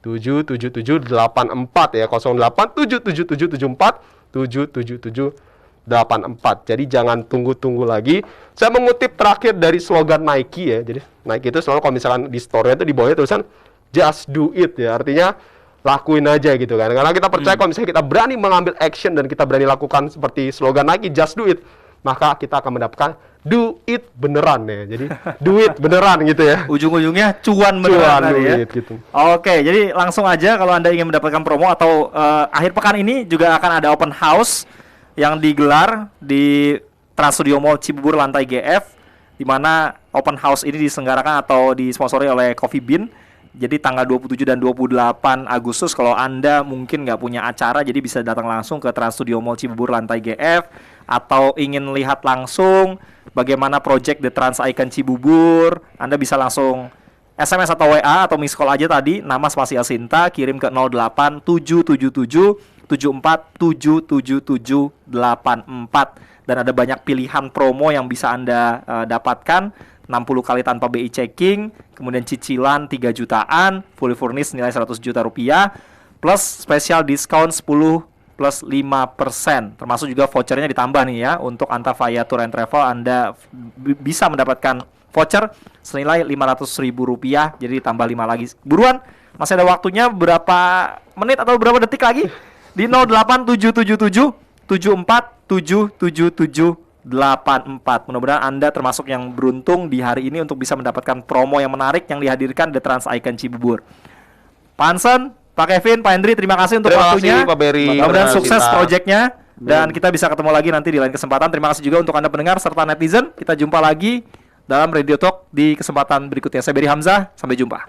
Speaker 4: 77784 ya, 08 77774 77784. Jadi jangan tunggu-tunggu lagi. Saya mengutip terakhir dari slogan Nike ya. Jadi Nike itu selalu kalau misalkan di store-nya itu di bawahnya tulisan just do it ya. Artinya lakuin aja gitu kan. Karena kita percaya kalau misalnya kita berani mengambil action dan kita berani lakukan seperti slogan Nike just do it, maka kita akan mendapatkan do it beneran ya. Jadi do it beneran gitu ya.
Speaker 2: Ujung-ujungnya cuan beneran ya.
Speaker 4: Gitu.
Speaker 2: Oke, jadi langsung aja kalau Anda ingin mendapatkan promo atau akhir pekan ini juga akan ada open house yang digelar di Trans Studio Mall Cibubur lantai GF, di mana open house ini diselenggarakan atau disponsori oleh Coffee Bean. Jadi tanggal 27 dan 28 Agustus kalau Anda mungkin nggak punya acara, jadi bisa datang langsung ke Trans Studio Mall Cibubur lantai GF, atau ingin lihat langsung bagaimana project The Trans Icon Cibubur, Anda bisa langsung SMS atau WA atau miss call aja tadi, nama spasi El Sinta, kirim ke 08 777 74 77784. Dan ada banyak pilihan promo yang bisa Anda dapatkan. 60 kali tanpa BI checking, kemudian cicilan 3 jutaan, fully furnished nilai 100 juta rupiah, plus special discount 10 plus 5%. Termasuk juga vouchernya ditambah nih ya. Untuk Antafaya Tour and Travel Anda bisa mendapatkan voucher senilai Rp500.000, jadi tambah 5 lagi. Buruan, masih ada waktunya berapa menit atau berapa detik lagi di 08777 74 77784. Mudah-mudahan Anda termasuk yang beruntung di hari ini untuk bisa mendapatkan promo yang menarik yang dihadirkan The Trans Icon Cibubur. Pak Hansen, Pak Kevin, Pak Hendri, terima kasih untuk waktunya.
Speaker 4: Pak Beri.
Speaker 2: Mudah-mudahan sukses proyeknya dan kita bisa ketemu lagi nanti di lain kesempatan. Terima kasih juga untuk Anda pendengar serta netizen. Kita jumpa lagi dalam Radio Talk di kesempatan berikutnya. Saya Beri Hamzah, sampai jumpa.